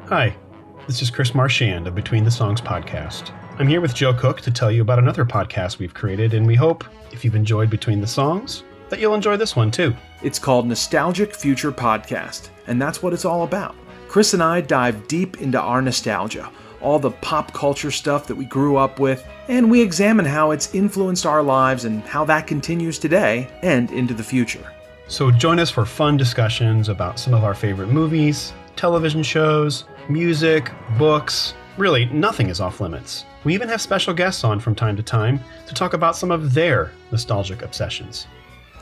Hi, this is Chris Marchand of Between the Songs podcast. I'm here with Joe Cook to tell you about another podcast we've created, and we hope, if you've enjoyed Between the Songs, that you'll enjoy this one too. It's called Nostalgic Future Podcast, and that's what it's all about. Chris and I dive deep into our nostalgia, all the pop culture stuff that we grew up with, and we examine how it's influenced our lives and how that continues today and into the future. So join us for fun discussions about some of our favorite movies, television shows, music, books. Really, nothing is off limits. We even have special guests on from time to time to talk about some of their nostalgic obsessions.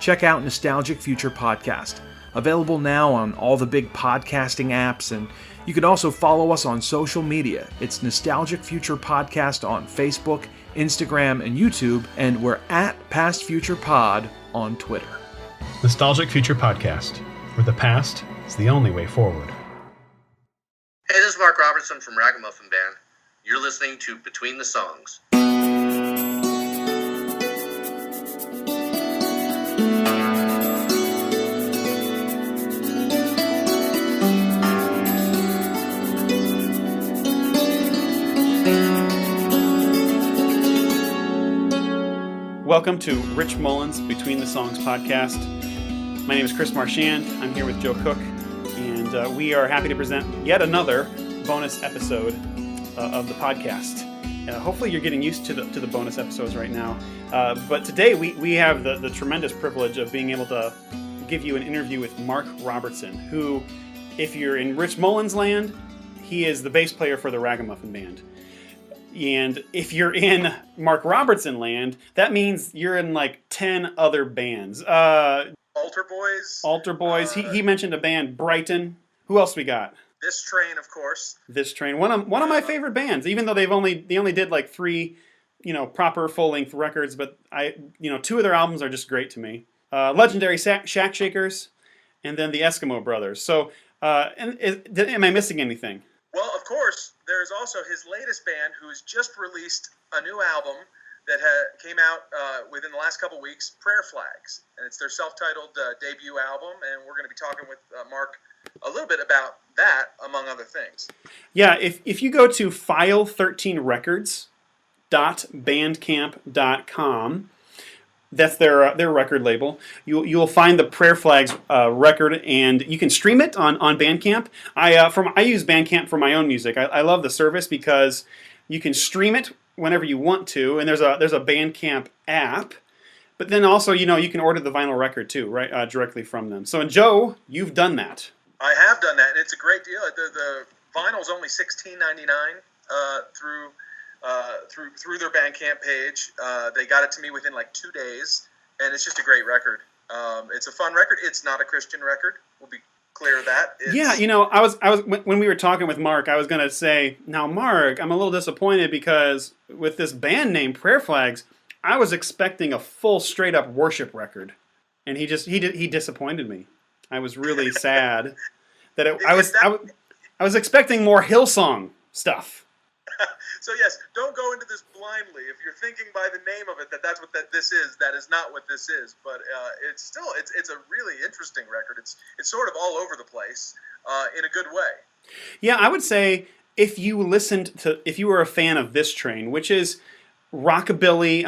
Check out Nostalgic Future Podcast, available now on all the big podcasting apps, and you can also follow us on social media. It's Nostalgic Future Podcast on Facebook, Instagram, and YouTube, and we're at Past Future Pod on Twitter. Nostalgic Future Podcast, where the past is the only way forward. Hey, this is Mark Robertson from Ragamuffin Band. You're listening to Between the Songs. Welcome to Rich Mullins Between the Songs podcast. My name is Chris Marchand. I'm here with Joe Cook, and we are happy to present yet another bonus episode of the podcast. Hopefully you're getting used to the bonus episodes right now. But today we have the tremendous privilege of being able to give you an interview with Mark Robertson, who, if you're in Rich Mullins land, he is the bass player for the Ragamuffin Band. And if you're in Mark Robertson land, that means you're in like 10 other bands. Altar Boys. Altar Boys. He mentioned a band, Brighton. Who else we got? This Train, of course. This Train. One of my favorite bands. Even though they only did like 3, proper full length records, but 2 of their albums are just great to me. Legendary Shack Shakers, and then the Eskimo Brothers. So, am I missing anything? Well, of course, there's also his latest band, who has just released a new album that came out within the last couple weeks, Prayer Flags. And it's their self-titled debut album, and we're going to be talking with Mark a little bit about that, among other things. Yeah, if you go to file13records.bandcamp.com, that's their record label. You'll find the Prayer Flags record, and you can stream it on Bandcamp. I use Bandcamp for my own music. I love the service because you can stream it whenever you want to, and there's a Bandcamp app. But then also, you can order the vinyl record too, right, directly from them. So, and Joe, you've done that. I have done that, and it's a great deal. The vinyl's only $16.99 through their Bandcamp page. They got it to me within like 2 days, and it's just a great record. It's a fun record. It's not a Christian record. We'll be clear of that. I was when we were talking with Mark, I was going to say, now Mark, I'm a little disappointed because with this band name Prayer Flags, I was expecting a full straight up worship record, and he disappointed me. I was really sad that I was expecting more Hillsong stuff. So yes, don't go into this blindly. If you're thinking by the name of it that's what this is, that is not what this is. But it's a really interesting record. It's sort of all over the place in a good way. Yeah, I would say if you were a fan of This Train, which is rockabilly,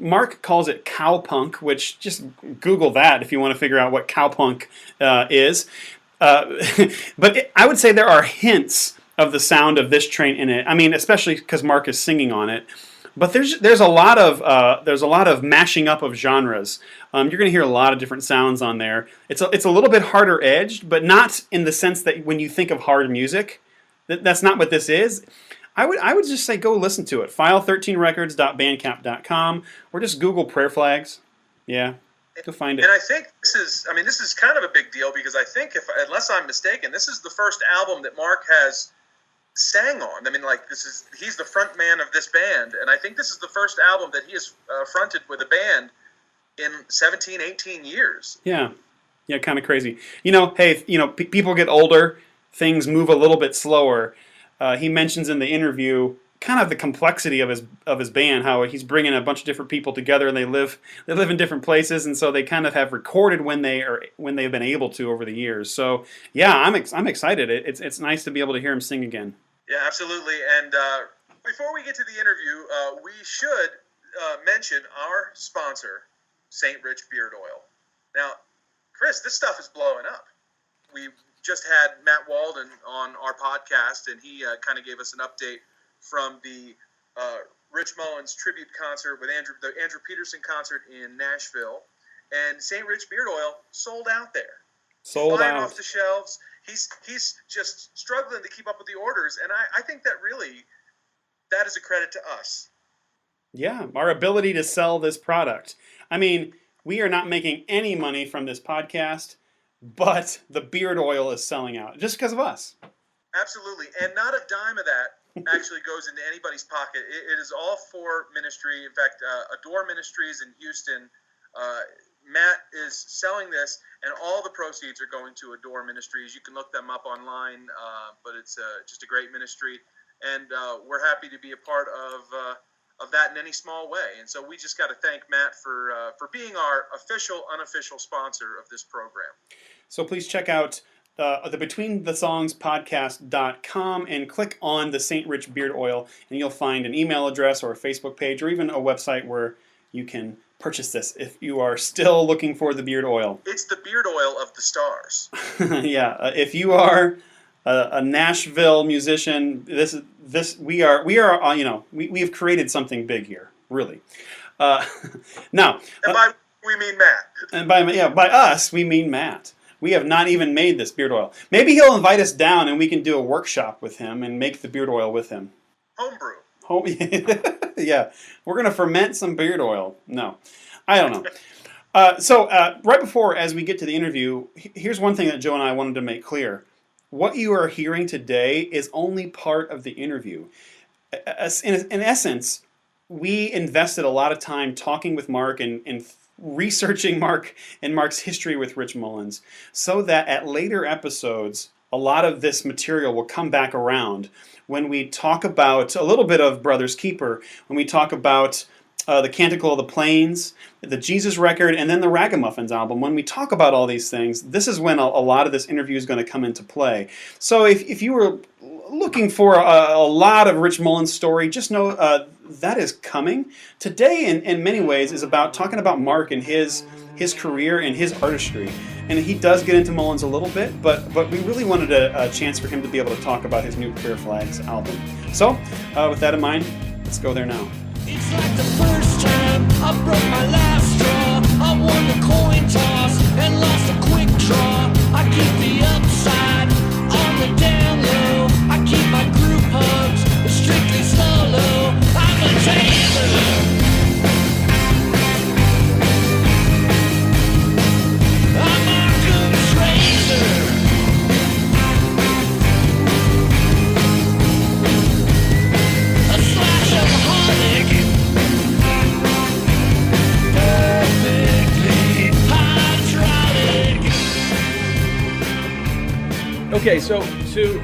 Mark calls it cowpunk, which just Google that if you want to figure out what cowpunk is. But I would say there are hints of the sound of This Train in it. I mean, especially because Mark is singing on it. But there's a lot of mashing up of genres. You're going to hear a lot of different sounds on there. It's a little bit harder edged, but not in the sense that when you think of hard music, that's not what this is. I would just say go listen to it. File13records.bandcamp.com, or just Google Prayer Flags. Yeah, go find it. And I think this is kind of a big deal because I think, unless I'm mistaken, this is the first album that Mark has sang on. I mean, like, he's the front man of this band, and I think this is the first album that he has fronted with a band in 17, 18 years. Yeah, kind of crazy. People get older, things move a little bit slower. He mentions in the interview kind of the complexity of his band, how he's bringing a bunch of different people together, and they live in different places, and so they kind of have recorded when they've been able to over the years. So yeah, I'm excited. It's nice to be able to hear him sing again. Yeah, absolutely. And before we get to the interview, we should mention our sponsor, St. Rich Beard Oil. Now, Chris, this stuff is blowing up. We just had Matt Walden on our podcast, and he kind of gave us an update from the Rich Mullins tribute concert with the Andrew Peterson concert in Nashville. And St. Rich Beard Oil sold out there. Flying off the shelves. He's just struggling to keep up with the orders, and I think that is a credit to us. Yeah, our ability to sell this product. I mean, we are not making any money from this podcast, but the beard oil is selling out just because of us. Absolutely, and not a dime of that actually goes into anybody's pocket. It is all for ministry. In fact, Adore Ministries in Houston, Matt is selling this, and all the proceeds are going to Adore Ministries. You can look them up online, but it's just a great ministry, and we're happy to be a part of that in any small way. And so we just got to thank Matt for being our unofficial sponsor of this program. So please check out the BetweenTheSongsPodcast.com and click on the St. Rich Beard Oil, and you'll find an email address or a Facebook page or even a website where you can purchase this if you are still looking for the beard oil. It's the beard oil of the stars. Yeah, if you are a Nashville musician, we have created something big here, really. Now, and by we mean Matt. And by us we mean Matt. We have not even made this beard oil. Maybe he'll invite us down and we can do a workshop with him and make the beard oil with him. Homebrew. Yeah, we're going to ferment some beard oil. No, I don't know. So right before, as we get to the interview, here's one thing that Joe and I wanted to make clear. What you are hearing today is only part of the interview. In essence, we invested a lot of time talking with Mark and researching Mark and Mark's history with Rich Mullins, so that at later episodes, a lot of this material will come back around when we talk about a little bit of Brother's Keeper, when we talk about the Canticle of the Plains, the Jesus record, and then the Ragamuffins album. When we talk about all these things, this is when a lot of this interview is going to come into play. So if you were looking for a lot of Rich Mullins' story, just know that is coming. Today, in many ways, is about talking about Mark and his career and his artistry. And he does get into Mullins a little bit, but we really wanted a chance for him to be able to talk about his new Prayer Flags album. So, with that in mind, let's go there now. It's like the first time I broke my last straw. I won the coin toss and lost a quick draw. I keep the upside on the down low. I keep my group hugs strictly solo. I'm a tailor. I'm Markham's razor. A slash of harmonic. Okay, so to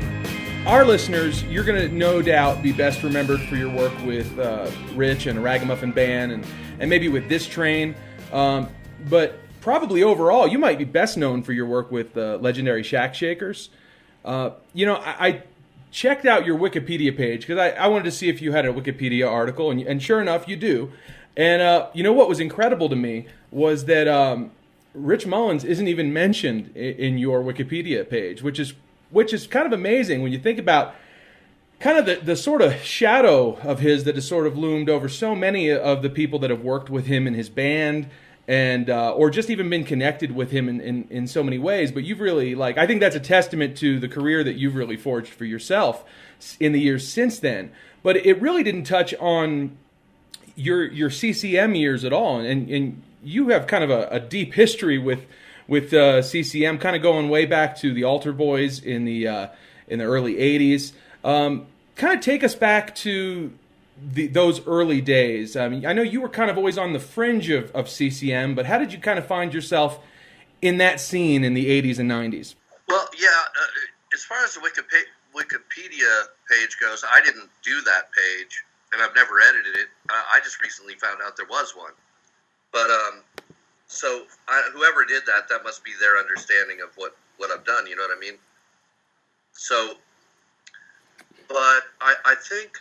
our listeners, you're going to no doubt be best remembered for your work with Rich and a Ragamuffin Band and maybe with This Train. But probably overall, you might be best known for your work with legendary Shack Shakers. I checked out your Wikipedia page because I wanted to see if you had a Wikipedia article, and sure enough, you do. And what was incredible to me was that Rich Mullins isn't even mentioned in your Wikipedia page, which is kind of amazing when you think about kind of the sort of shadow of his that has sort of loomed over so many of the people that have worked with him in his band and or just even been connected with him in so many ways. But you've really, I think that's a testament to the career that you've really forged for yourself in the years since then. But it really didn't touch on your CCM years at all, and you have kind of a deep history with CCM, kind of going way back to the Altar Boys in the early '80s. Kind of take us back to those early days. I mean, I know you were kind of always on the fringe of CCM, but how did you kind of find yourself in that scene in the '80s and '90s? Well, yeah, as far as the Wikipedia page goes, I didn't do that page, and I've never edited it. I just recently found out there was one. But so whoever did that, that must be their understanding of what I've done. You know what I mean? So, but I think,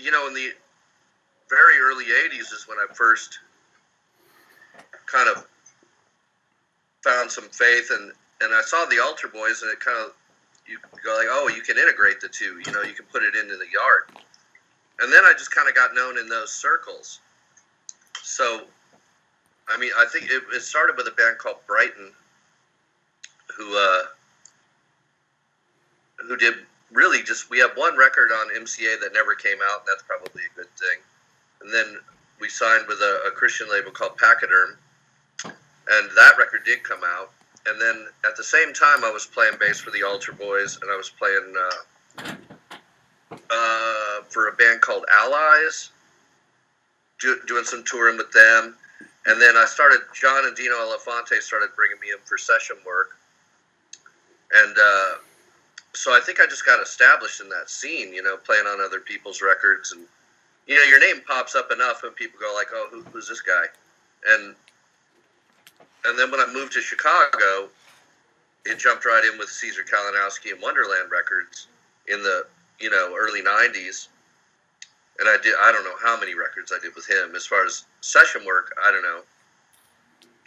you know, in the very early 80s is when I first kind of found some faith, and I saw the Altar Boys, and it kind of, you go like, oh, you can integrate the two, you know, you can put it into the yard. And then I just kind of got known in those circles. So, I mean, I think it started with a band called Brighton, who did really just, we have one record on MCA that never came out, and that's probably a good thing. And then we signed with a Christian label called Pachyderm, and that record did come out. And then at the same time, I was playing bass for the Altar Boys, and I was playing for a band called Allies, doing some touring with them. And then John and Dino Elefante started bringing me in for session work. And so I think I just got established in that scene, you know, playing on other people's records. And, you know, your name pops up enough and people go like, oh, who's this guy? And then when I moved to Chicago, it jumped right in with Caesar Kalinowski and Wonderland Records in the, you know, early 90s. And I don't know how many records I did with him. As far as session work, I don't know,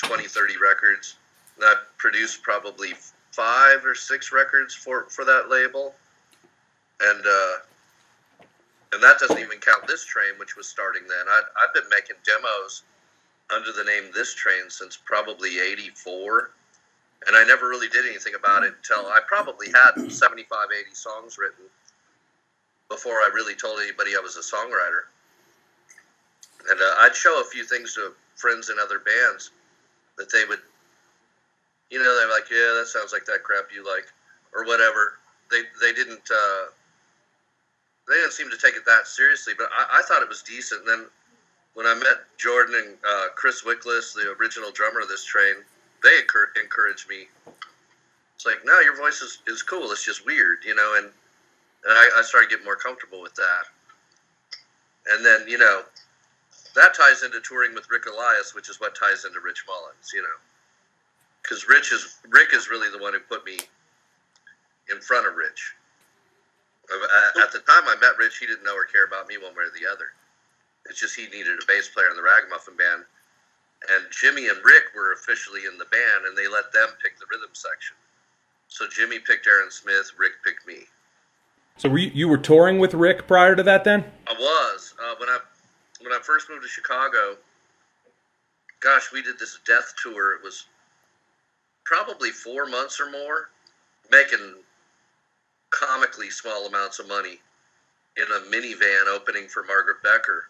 20, 30 records. And I produced probably 5 or 6 records for that label. And that doesn't even count This Train, which was starting then. I've been making demos under the name This Train since probably 84. And I never really did anything about it until I probably had 75, 80 songs written before I really told anybody I was a songwriter. And I'd show a few things to friends in other bands that they would, you know, they're like, yeah, that sounds like that crap you like, or whatever. They didn't seem to take it that seriously, but I thought it was decent. And then when I met Jordan and Chris Wickless, the original drummer of This Train, they encouraged me. It's like, no, your voice is cool. It's just weird, you know, and I started getting more comfortable with that. And then, you know, that ties into touring with Rick Elias, which is what ties into Rich Mullins, you know. Because Rick is really the one who put me in front of Rich. At the time I met Rich, he didn't know or care about me one way or the other. It's just he needed a bass player in the Ragamuffin Band. And Jimmy and Rick were officially in the band, and they let them pick the rhythm section. So Jimmy picked Aaron Smith, Rick picked me. So you were touring with Rick prior to that then? I was. When I first moved to Chicago, gosh, we did this death tour. It was probably 4 months or more, making comically small amounts of money in a minivan opening for Margaret Becker.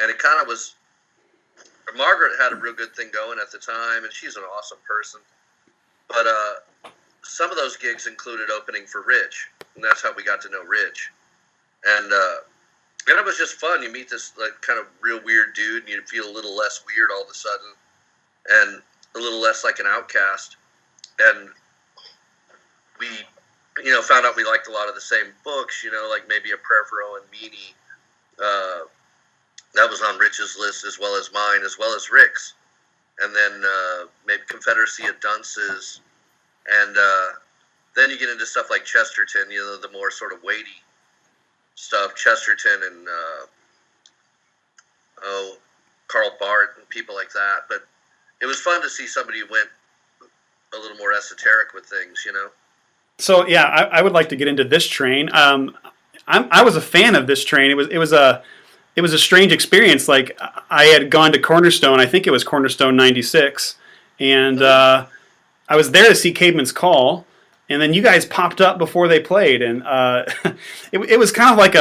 And it kind of was, Margaret had a real good thing going at the time, and she's an awesome person. But some of those gigs included opening for Rich, and that's how we got to know Rich. And it was just fun. You meet this like kind of real weird dude, and you feel a little less weird all of a sudden, and a little less like an outcast. And we, you know, found out we liked a lot of the same books, you know, like maybe A Prayer for Owen Meany. That was on Rich's list as well as mine, as well as Rick's. And then maybe Confederacy of Dunces. And then you get into stuff like Chesterton, you know, the more sort of weighty stuff, Chesterton and Karl Barth and people like that. But it was fun to see somebody who went a little more esoteric with things, you know. So yeah, I would like to get into This Train. I was a fan of This Train. It was a strange experience. Like I had gone to Cornerstone. I think it was Cornerstone '96, and I was there to see Caveman's Call. And then you guys popped up before they played, and it was kind of like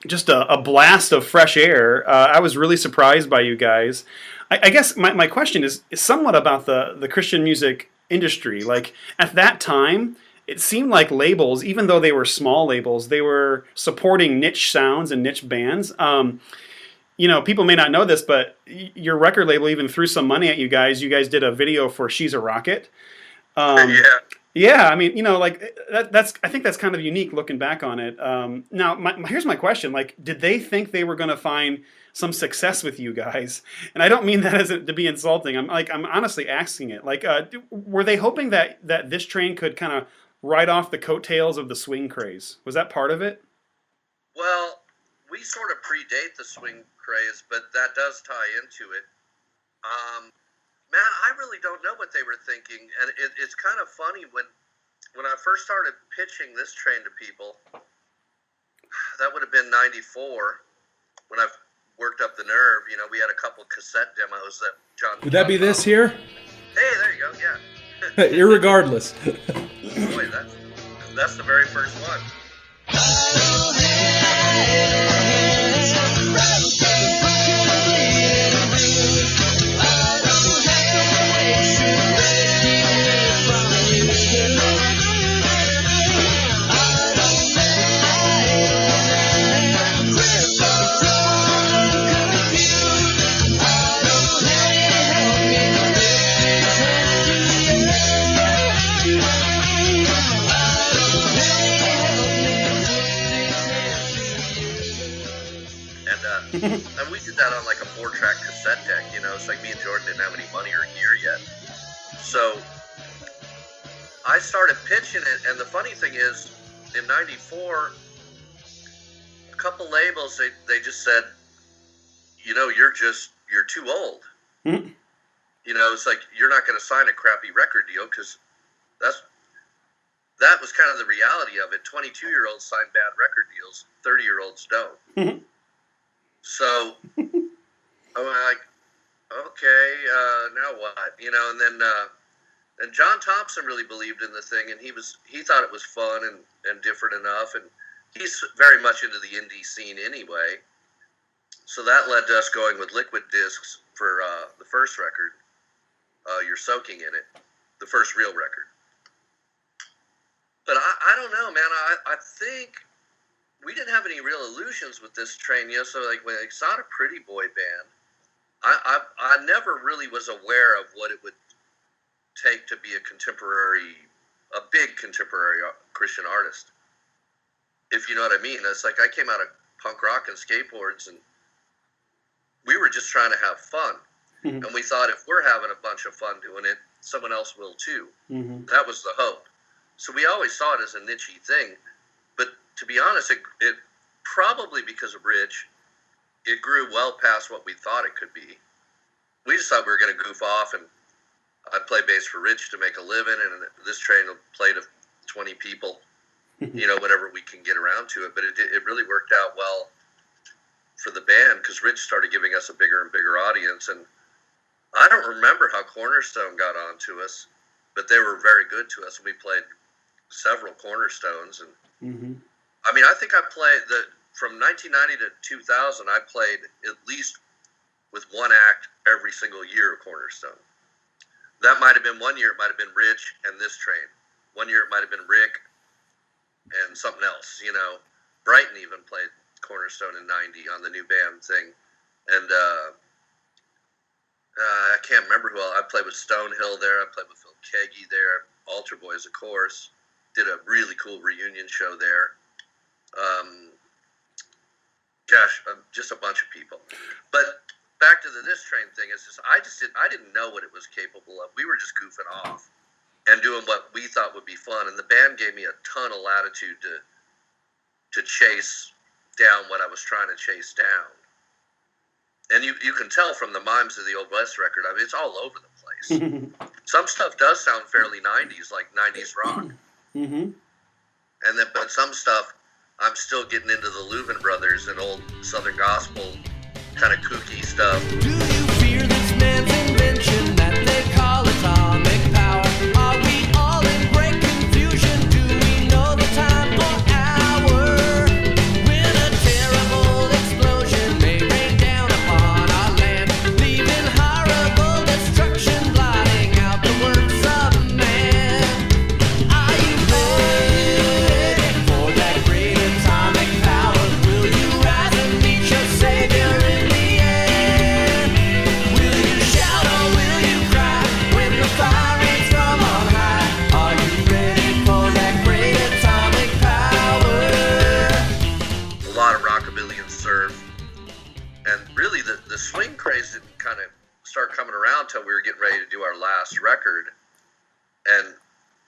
just a blast of fresh air. I was really surprised by you guys. I guess my question is somewhat about the Christian music industry. Like at that time, it seemed like labels, even though they were small labels, they were supporting niche sounds and niche bands. You know, people may not know this, but your record label even threw some money at you guys. You guys did a video for She's a Rocket. Yeah. Yeah, I mean, like that's I think that's kind of unique looking back on it. Now, here's my question: like, did they think they were going to find some success with you guys? And I don't mean that as to be insulting. I'm honestly asking it. Like, were they hoping that this train could kind of ride off the coattails of the swing craze? Was that part of it? Well, we sort of predate the swing craze, but that does tie into it. Man, I really don't know what they were thinking, and it's kind of funny when I first started pitching this train to people. That would have been '94 when I worked up the nerve. We had a couple cassette demos that John. Would that be this here? Hey, there you go. Yeah. Irregardless. Boy, that's the very first one. And we did that on like a 4-track cassette deck, It's like me and Jordan didn't have any money or gear yet. So I started pitching it, and the funny thing is, in '94, a couple labels, they just said, you're too old. Mm-hmm. It's like, you're not going to sign a crappy record deal, because that was kind of the reality of it. 22-year-olds sign bad record deals, 30-year-olds don't. Mm-hmm. So I'm like, okay, now what? And then and John Thompson really believed in the thing, and he thought it was fun and different enough, and he's very much into the indie scene anyway. So that led to us going with liquid discs for the first record, You're Soaking in It, the first real record. But I don't know, man. I think we didn't have any real illusions with this train, so like when it's not a pretty boy band, I never really was aware of what it would take to be a big contemporary Christian artist. If you know what I mean. It's like I came out of punk rock and skateboards, and we were just trying to have fun. Mm-hmm. And we thought if we're having a bunch of fun doing it, someone else will too. Mm-hmm. That was the hope. So we always saw it as a niche-y thing. But to be honest, it probably because of Rich, it grew well past what we thought it could be. We just thought we were going to goof off, and I'd play bass for Rich to make a living, and this train will play to 20 people, whenever we can get around to it. But it really worked out well for the band, because Rich started giving us a bigger and bigger audience. And I don't remember how Cornerstone got on to us, but they were very good to us. We played several Cornerstones, and Mm-hmm. I mean, I think I played from 1990 to 2000. I played at least with one act every single year of Cornerstone. That might have been one year. It might have been Rich and this train. One year it might have been Rick and something else. Brighton even played Cornerstone in '90 on the new band thing, and I can't remember who else. I played with Stonehill there. I played with Phil Keggy there. Altar Boys, of course. Did a really cool reunion show there. Just a bunch of people. But back to this train thing, I didn't know what it was capable of. We were just goofing off and doing what we thought would be fun. And the band gave me a ton of latitude to chase down what I was trying to chase down. And you can tell from the Mimes of the Old West record, I mean, it's all over the place. Some stuff does sound fairly 90s, like 90s rock. Mm-hmm. But some stuff, I'm still getting into the Louvin Brothers and old Southern Gospel kind of kooky stuff. Do you fear this man's invention that they call atomic power? Are we all in great confusion? Do we know the time or hour when a terrible explosion may rain down upon our land, leaving horrible destruction, blotting out the works of man? Are you ready for that great atomic power? Will you rise and meet your Savior in the air? Will you shout or will last record, and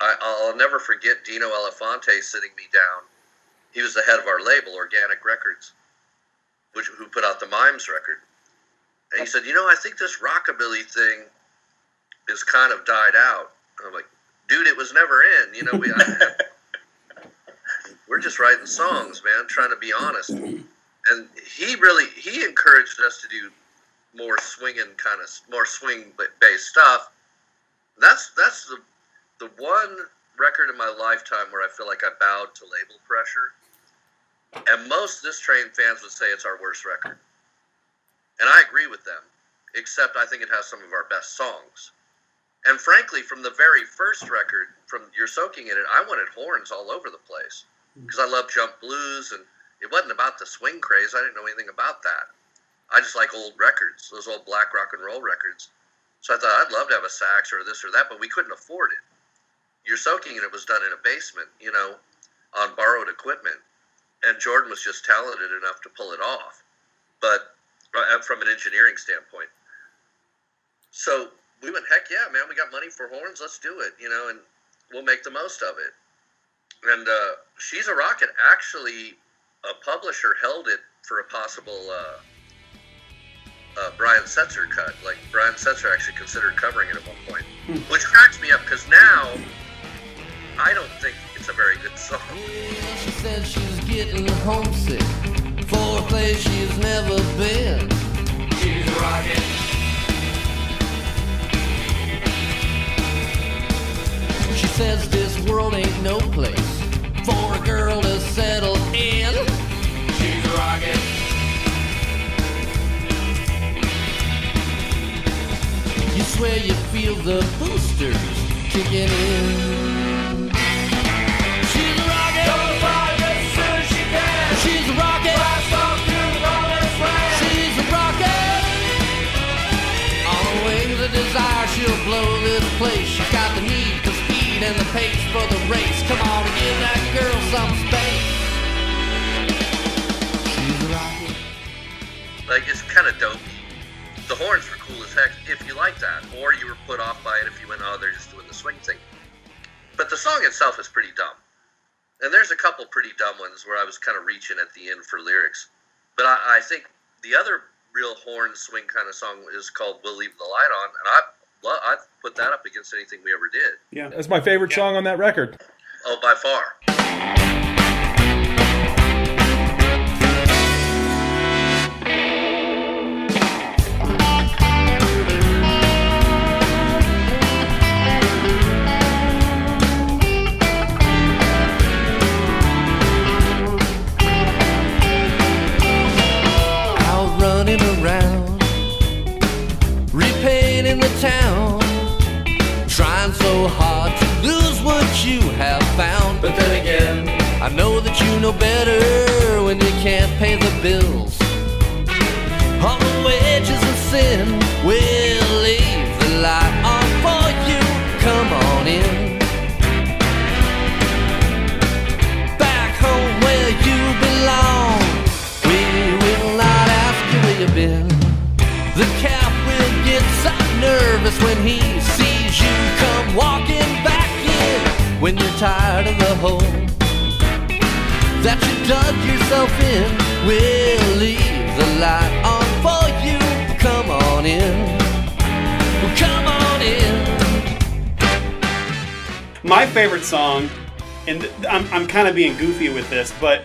I'll never forget Dino Elefante sitting me down. He was the head of our label, Organic Records, who put out the Mimes record. And he said, I think this rockabilly thing is kind of died out. And I'm like, dude, it was never in. We're just writing songs, man, trying to be honest. And he encouraged us to do more more swing-based stuff. That's the one record in my lifetime where I feel like I bowed to label pressure. And most This Train fans would say it's our worst record. And I agree with them, except I think it has some of our best songs. And frankly, from the very first record, from You're Soaking in It, I wanted horns all over the place. Because I love jump blues, and it wasn't about the swing craze. I didn't know anything about that. I just like old records, those old black rock and roll records. So I thought I'd love to have a sax or this or that, but we couldn't afford it. You're Soaking in It was done in a basement, on borrowed equipment. And Jordan was just talented enough to pull it off, but from an engineering standpoint. So we went, heck yeah, man, we got money for horns, let's do it, and we'll make the most of it. And She's a Rocket, actually, a publisher held it for a possible Brian Setzer cut. Like, Brian Setzer actually considered covering it at one point, which cracks me up, because now I don't think it's a very good song. Well, she said she's getting homesick for a place she's never been. She's a rocket. She says this world ain't no place for a girl to settle in. She's a rocket. You swear you feel the boosters kicking in. She's a rocket. Gonna fly as soon as she can. She's a rocket. Blast off to the promised land. She's a rocket. On the wings of desire, she'll blow this place. She's got the need, the speed, and the pace for the race. Come on and give that girl some space. She's a rocket. Like, it's kind of dopey. The horns were cool as heck if you like that, or you were put off by it if you went, oh, they're just doing the swing thing. But the song itself is pretty dumb. And there's a couple pretty dumb ones where I was kind of reaching at the end for lyrics. But I think the other real horn swing kind of song is called We'll Leave the Light On, and I'd put that up against anything we ever did. Yeah, That's my favorite song on that record. Oh, by far. In the town, trying so hard to lose what you have found. But then again, I know that you know better when you can't pay the bills. All the wages of sin will leave the light on for you. Come on in, back home where you belong. We will not ask you where you've been. The cap will get so nervous when he sees you come walking back in. When you're tired of the hole that you dug yourself in, we'll leave the light on for you. Come on in, come on in. My favorite song, and I'm kind of being goofy with this, but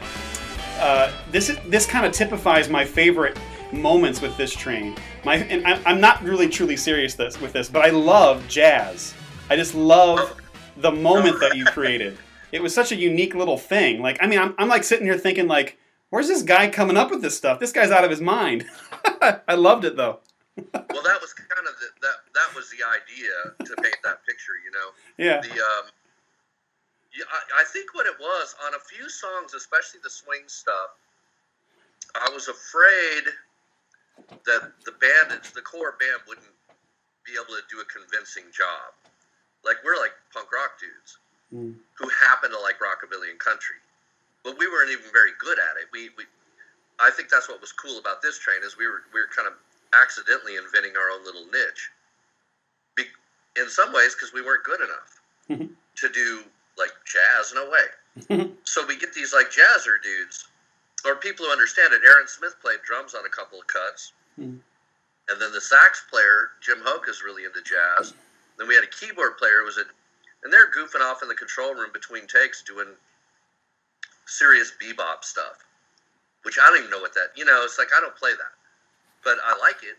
this kind of typifies my favorite moments with This Train. I'm not really truly serious with this, but I love jazz. I just love the moment that you created. It was such a unique little thing. Like, I mean, I'm like sitting here thinking, like, where's this guy coming up with this stuff? This guy's out of his mind. I loved it though. Well, that was kind of that was the idea to paint that picture, Yeah. I think what it was on a few songs, especially the swing stuff, I was afraid that the core band wouldn't be able to do a convincing job. Like, we're like punk rock dudes who happen to like rockabilly and country, but we weren't even very good at it. I think that's what was cool about This Train is we were kind of accidentally inventing our own little niche. in some ways because we weren't good enough to do like jazz. No way. So we get these like jazzer dudes, or people who understand it. Aaron Smith played drums on a couple of cuts. And then the sax player, Jim Hoke, is really into jazz. Then we had a keyboard player who was and they're goofing off in the control room between takes doing serious bebop stuff, which I don't even know what that, it's like I don't play that, but I like it.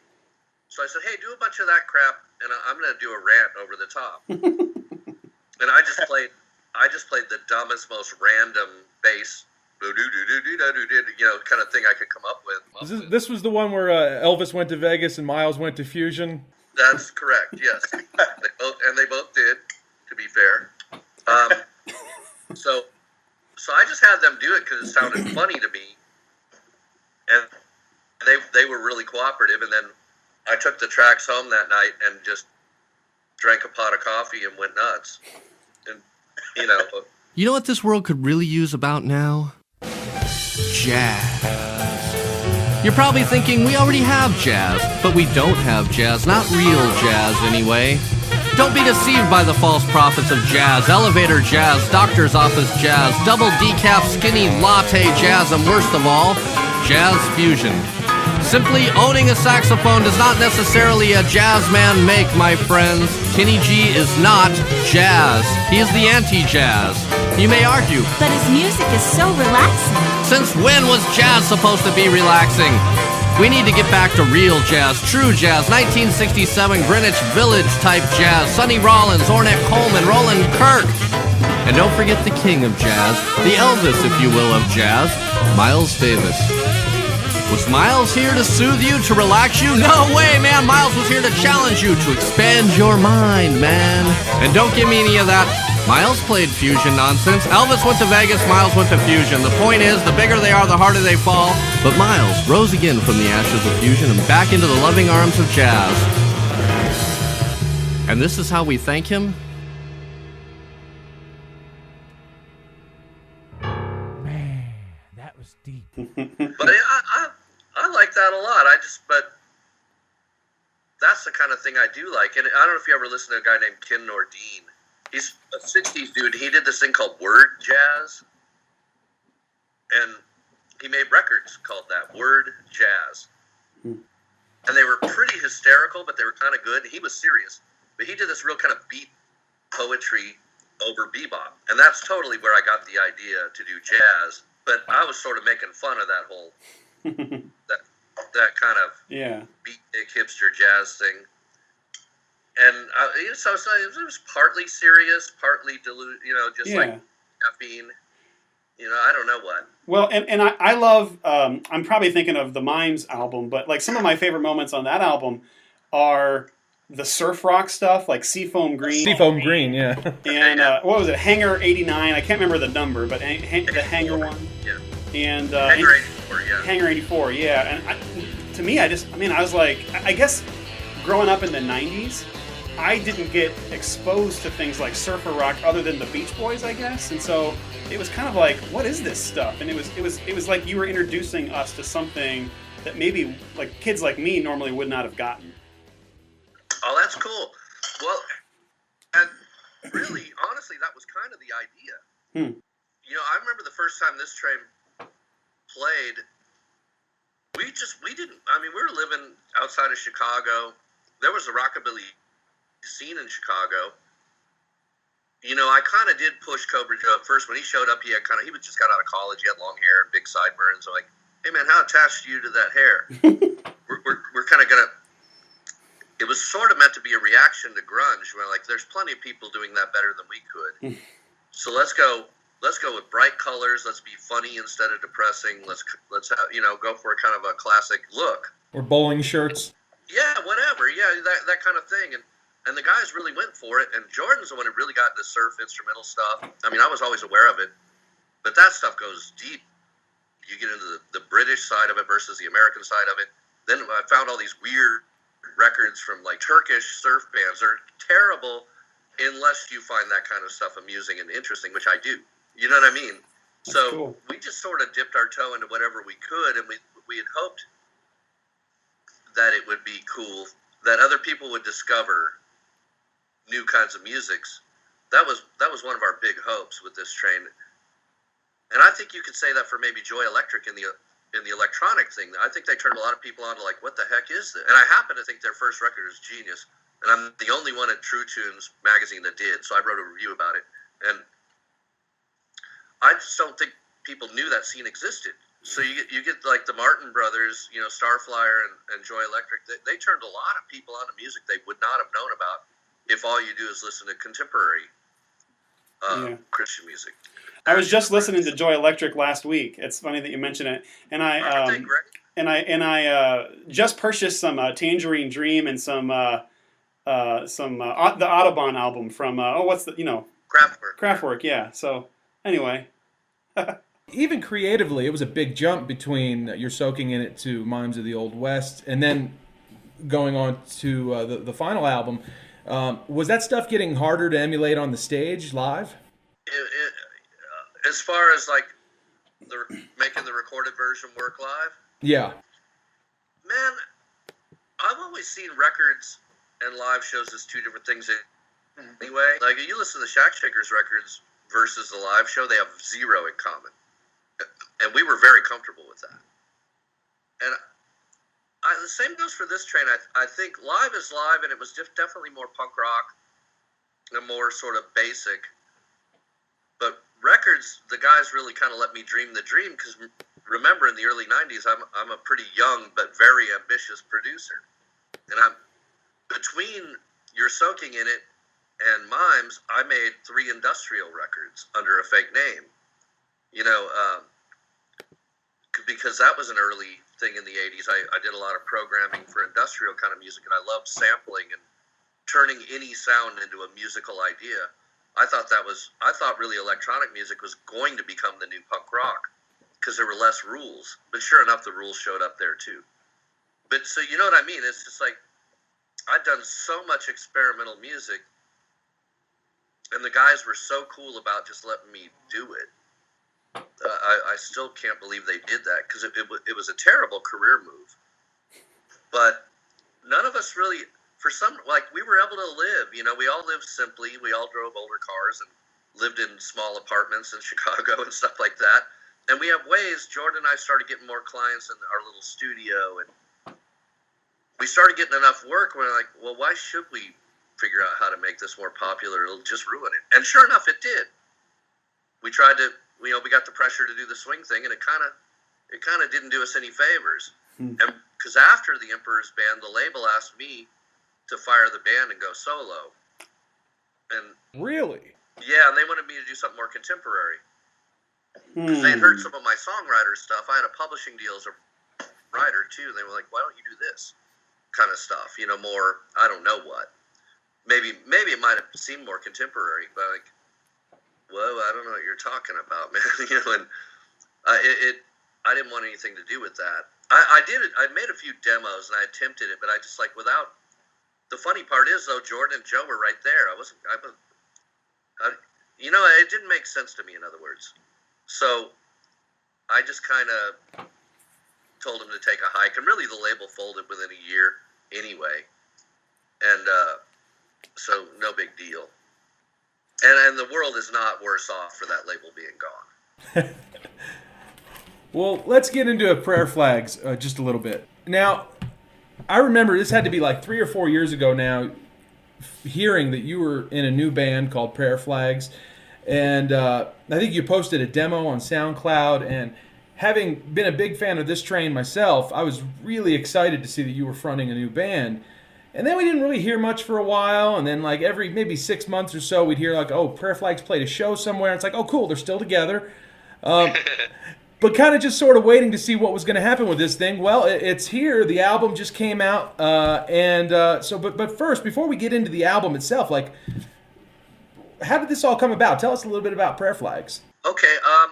So I said, hey, do a bunch of that crap, and I'm going to do a rant over the top. And I just played the dumbest, most random bass, kind of thing I could come up with. This was the one where Elvis went to Vegas and Miles went to Fusion? That's correct, yes. They both did, to be fair. So I just had them do it because it sounded funny to me. And they were really cooperative. And then I took the tracks home that night and just drank a pot of coffee and went nuts. And, You know what this world could really use about now? Jazz. You're probably thinking we already have jazz, but we don't have jazz, not real jazz anyway. Don't be deceived by the false prophets of jazz, elevator jazz, doctor's office jazz, double decaf skinny latte jazz, and worst of all, jazz fusion. Simply owning a saxophone does not necessarily a jazz man make, my friends. Kenny G is not jazz. He is the anti-jazz. You may argue, but his music is so relaxing. Since when was jazz supposed to be relaxing? We need to get back to real jazz, true jazz, 1967 Greenwich Village type jazz, Sonny Rollins, Ornette Coleman, Roland Kirk. And don't forget the king of jazz, the Elvis, if you will, of jazz, Miles Davis. Was Miles here to soothe you, to relax you? No way, man. Miles was here to challenge you, to expand your mind, man. And don't give me any of that Miles played fusion nonsense. Elvis went to Vegas, Miles went to fusion. The point is, the bigger they are, the harder they fall. But Miles rose again from the ashes of fusion and back into the loving arms of jazz. And this is how we thank him? Man, that was deep. But I like that a lot. But that's the kind of thing I do like. And I don't know if you ever listen to a guy named Ken Nordine. He's a 60s dude. He did this thing called word jazz. And he made records called that, word jazz. And they were pretty hysterical, but they were kind of good. He was serious. But he did this real kind of beat poetry over bebop. And that's totally where I got the idea to do jazz. But I was sort of making fun of that whole, that kind of beatnik hipster jazz thing. And so it was partly serious, partly just like caffeine. I don't know what. Well, and I love, I'm probably thinking of the Mimes album, but like some of my favorite moments on that album are the surf rock stuff, like Seafoam Green. Seafoam Green, yeah. And what was it, Hangar 89? I can't remember the number, but the Hangar one. Yeah. And Hangar 84, yeah. Hangar 84, yeah. And to me, I was like, I guess growing up in the 90s, I didn't get exposed to things like surfer rock other than the Beach Boys, I guess. And so it was kind of like, what is this stuff? And it was like you were introducing us to something that maybe like kids like me normally would not have gotten. Oh, that's cool. Well, and really, honestly, that was kind of the idea. I remember the first time this train played, we were living outside of Chicago. There was a rockabilly scene in Chicago. I kind of did push Cobra Joe at first. When he showed up, he was just got out of college. He had long hair and big sideburns. I'm like, hey man, how attached are you to that hair? we're kind of gonna. It was sort of meant to be a reaction to grunge. We're like, there's plenty of people doing that better than we could. So let's go with bright colors. Let's be funny instead of depressing. Let's have, go for a kind of a classic look. Or bowling shirts. Yeah, whatever. Yeah, that kind of thing. And the guys really went for it. And Jordan's the one who really got into surf instrumental stuff. I mean, I was always aware of it, but that stuff goes deep. You get into the British side of it versus the American side of it. Then I found all these weird records from like Turkish surf bands. They're terrible unless you find that kind of stuff amusing and interesting, which I do. You know what I mean? That's so cool. We just sort of dipped our toe into whatever we could, and we had hoped that it would be cool, that other people would discover new kinds of musics. That was one of our big hopes with this train. And I think you could say that for maybe Joy Electric in the electronic thing. I think they turned a lot of people on to like, what the heck is this? And I happen to think their first record is genius. And I'm the only one at True Tunes magazine that did, so I wrote a review about it. And I just don't think people knew that scene existed. So you get like the Martin Brothers, you know, Starflyer and Joy Electric. They turned a lot of people onto music they would not have known about if all you do is listen to contemporary Christian music. I was just listening to Joy Electric last week. It's funny that you mention it, and I just purchased some Tangerine Dream and some the Audubon album from Kraftwerk. Yeah. So anyway, Even creatively, it was a big jump between You're Soaking in It to Mimes of the Old West, and then going on to the final album. Was that stuff getting harder to emulate on the stage live? As far as like making the recorded version work live, Yeah. man, I've always seen records and live shows as two different things. Anyway, like if you listen to the Shack Shakers records versus the live show, they have zero in common, and we were very comfortable with that. And the same goes for this train. I think live is live, and it was definitely more punk rock and more sort of basic. But records, the guys really kind of let me dream the dream, because remember in the early 90s, I'm a pretty young but very ambitious producer. And I'm between You're Soaking in It and Mimes, I made 3 industrial records under a fake name. You know, because that was an early thing in the 80s. I did a lot of programming for industrial kind of music, and I loved sampling and turning any sound into a musical idea. I thought really electronic music was going to become the new punk rock because there were less rules. But sure enough, the rules showed up there too. But so you know what I mean? It's just like I'd done so much experimental music, and the guys were so cool about just letting me do it. I still can't believe they did that, because it was a terrible career move. But none of us really, we were able to live. You know, we all lived simply. We all drove older cars and lived in small apartments in Chicago and stuff like that. And we have ways. Jordan and I started getting more clients in our little studio, and we started getting enough work. We're like, well, why should we figure out how to make this more popular? It'll just ruin it. And sure enough, it did. We tried to, we got the pressure to do the swing thing, and it kind of didn't do us any favors. And because after the Emperor's Band, the label asked me to fire the band and go solo. And Really? yeah, and they wanted me to do something more contemporary. Because they had heard some of my songwriter stuff. I had a publishing deal as a writer too. They were like, why don't you do this kind of stuff? You know, more, I don't know what. Maybe it might have seemed more contemporary, but like, whoa, I don't know what you're talking about, man. You know, and I didn't want anything to do with that. I did it. I made a few demos and I attempted it, but I just like without. The funny part is though, Jordan and Joe were right there. You know, it didn't make sense to me. In other words, so I just kind of told him to take a hike, and really the label folded within a year anyway, and so no big deal. And the world is not worse off for that label being gone. Well, let's get into Prayer Flags just a little bit. Now, I remember this had to be like 3 or 4 years ago now, hearing that you were in a new band called Prayer Flags. And I think you posted a demo on SoundCloud. And having been a big fan of this train myself, I was really excited to see that you were fronting a new band. And then we didn't really hear much for a while. And then like every maybe 6 months or so, we'd hear like, oh, Prayer Flags played a show somewhere. It's like, oh, cool, they're still together. But kind of just sort of waiting to see what was going to happen with this thing. Well, it's here. The album just came out. But first, before we get into the album itself, like, how did this all come about? Tell us a little bit about Prayer Flags. Okay, I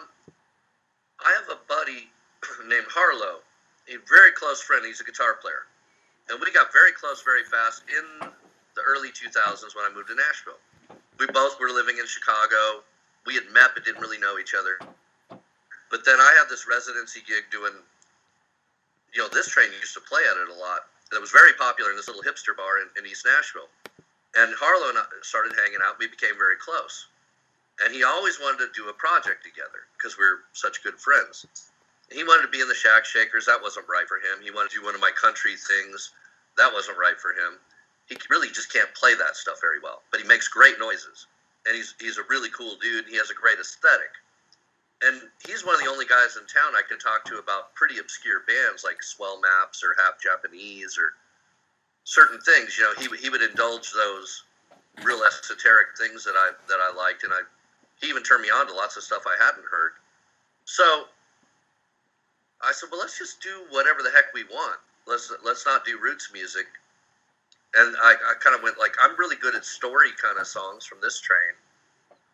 have a buddy named Harlow, a very close friend. He's a guitar player. And we got very close very fast in the early 2000s when I moved to Nashville. We both were living in Chicago. We had met but didn't really know each other. But then I had this residency gig doing, this train used to play at it a lot. It was very popular in this little hipster bar in East Nashville. And Harlow and I started hanging out. We became very close. And he always wanted to do a project together because we're such good friends. He wanted to be in the Shack Shakers. That wasn't right for him. He wanted to do one of my country things. That wasn't right for him. He really just can't play that stuff very well. But he makes great noises. And he's a really cool dude. And he has a great aesthetic. And he's one of the only guys in town I can talk to about pretty obscure bands like Swell Maps or Half Japanese or certain things. You know, he would indulge those real esoteric things that I liked, and he even turned me on to lots of stuff I hadn't heard. So I said, well, let's just do whatever the heck we want. Let's not do roots music. And I kind of went like, I'm really good at story kind of songs from this train,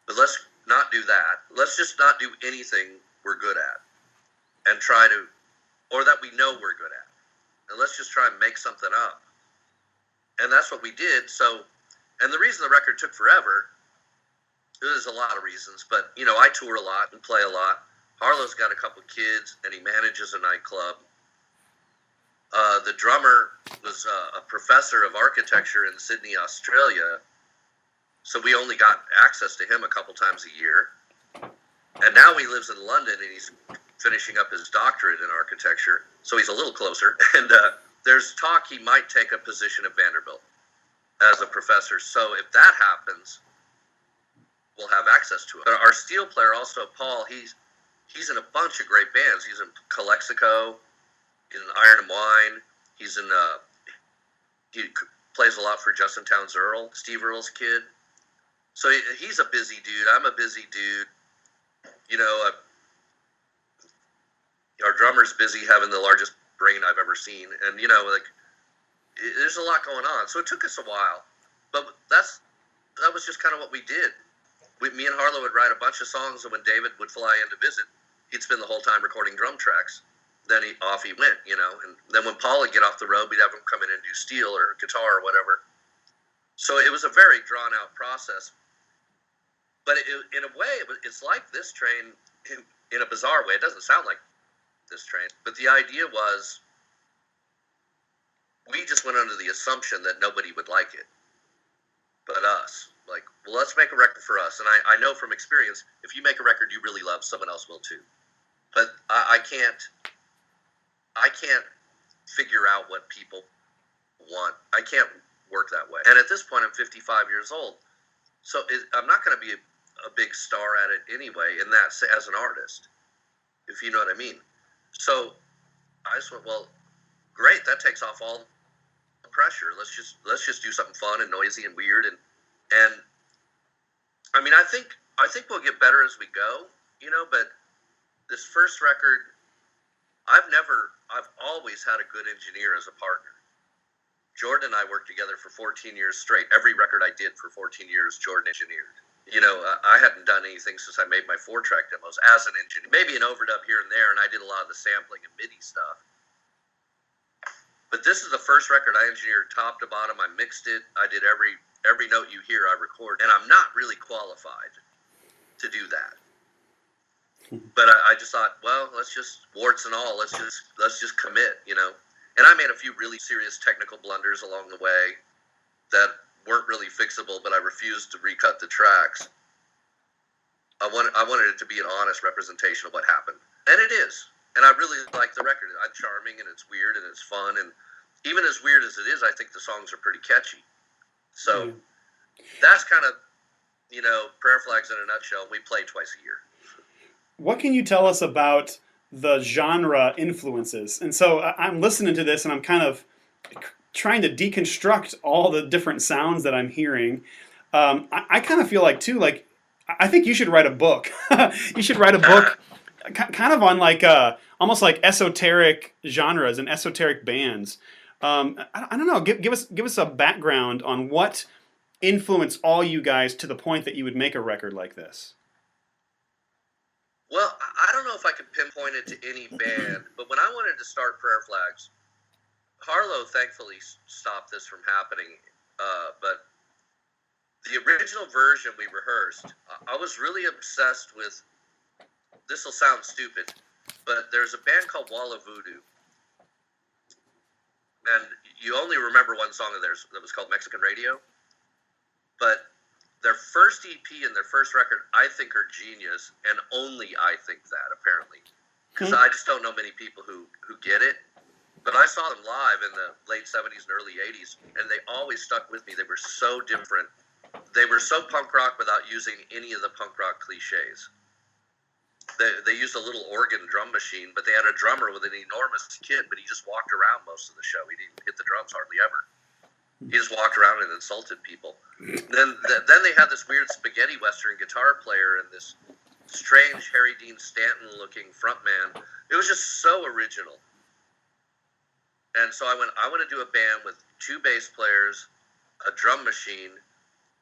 but let's not do that. Let's just not do anything we're good at and try to, or that we know we're good at. And let's just try and make something up. And that's what we did. So, and the reason the record took forever, there's a lot of reasons, but, you know, I tour a lot and play a lot. Harlow's got a couple kids, and he manages a nightclub. The drummer was a professor of architecture in Sydney, Australia, so we only got access to him a couple times a year. And now he lives in London, and he's finishing up his doctorate in architecture, so he's a little closer. And there's talk he might take a position at Vanderbilt as a professor. So if that happens, we'll have access to it. But our steel player, also Paul, he's in a bunch of great bands. He's in Calexico, he's in Iron and Wine. He's in he plays a lot for Justin Townes Earle, Steve Earle's kid. So he's a busy dude. I'm a busy dude. You know, our drummer's busy having the largest brain I've ever seen, and you know, like, there's a lot going on. So it took us a while, but that was just kind of what we did. Me and Harlow would write a bunch of songs, and when David would fly in to visit, he'd spend the whole time recording drum tracks. Then off he went, you know. And then when Paul would get off the road, we'd have him come in and do steel or guitar or whatever. So it was a very drawn-out process. But in a way, it's like this train in a bizarre way. It doesn't sound like this train. But the idea was, we just went under the assumption that nobody would like it but us. Like, well, let's make a record for us. And I know from experience, if you make a record you really love, someone else will too. But I can't figure out what people want. I can't work that way. And at this point, I'm 55 years old. So I'm not going to be a big star at it anyway, in that, as an artist, if you know what I mean. So I just went, well, great, that takes off all the pressure. Let's just do something fun and noisy and weird. And I mean, I think we'll get better as we go, you know, but this first record, I've always had a good engineer as a partner. Jordan and I worked together for 14 years straight. Every record I did for 14 years, Jordan engineered. You know, I hadn't done anything since I made my 4-track demos as an engineer. Maybe an overdub here and there, and I did a lot of the sampling and MIDI stuff. But this is the first record I engineered top to bottom. I mixed it. I did every note you hear I record, and I'm not really qualified to do that. But I just thought, well, let's just, warts and all, let's just commit, you know. And I made a few really serious technical blunders along the way that weren't really fixable, but I refused to recut the tracks. I wanted it to be an honest representation of what happened, and it is. And I really like the record. It's charming, and it's weird, and it's fun, and even as weird as it is, I think the songs are pretty catchy. So that's kind of, you know, Prayer Flags in a nutshell. We play twice a year. What can you tell us about the genre influences? And so I'm listening to this, and I'm kind of trying to deconstruct all the different sounds that I'm hearing. I kind of feel like, too, like, I think you should write a book. You should write a book kind of on, like, almost like esoteric genres and esoteric bands. I don't know. Give us a background on what influenced all you guys to the point that you would make a record like this. Well, I don't know if I could pinpoint it to any band, but when I wanted to start Prayer Flags, Harlow thankfully stopped this from happening. But the original version we rehearsed, I was really obsessed with, this will sound stupid, but there's a band called Wall of Voodoo. And you only remember one song of theirs that was called Mexican Radio. But their first EP and their first record, I think, are genius, and only I think that, apparently. Because I just don't know many people who get it. But I saw them live in the late 70s and early 80s, and they always stuck with me. They were so different. They were so punk rock without using any of the punk rock cliches. They used a little organ drum machine, but they had a drummer with an enormous kit, but he just walked around most of the show. He didn't hit the drums hardly ever. He just walked around and insulted people. Then they had this weird spaghetti western guitar player and this strange Harry Dean Stanton-looking frontman. It was just so original. And so I want to do a band with 2 bass players, a drum machine,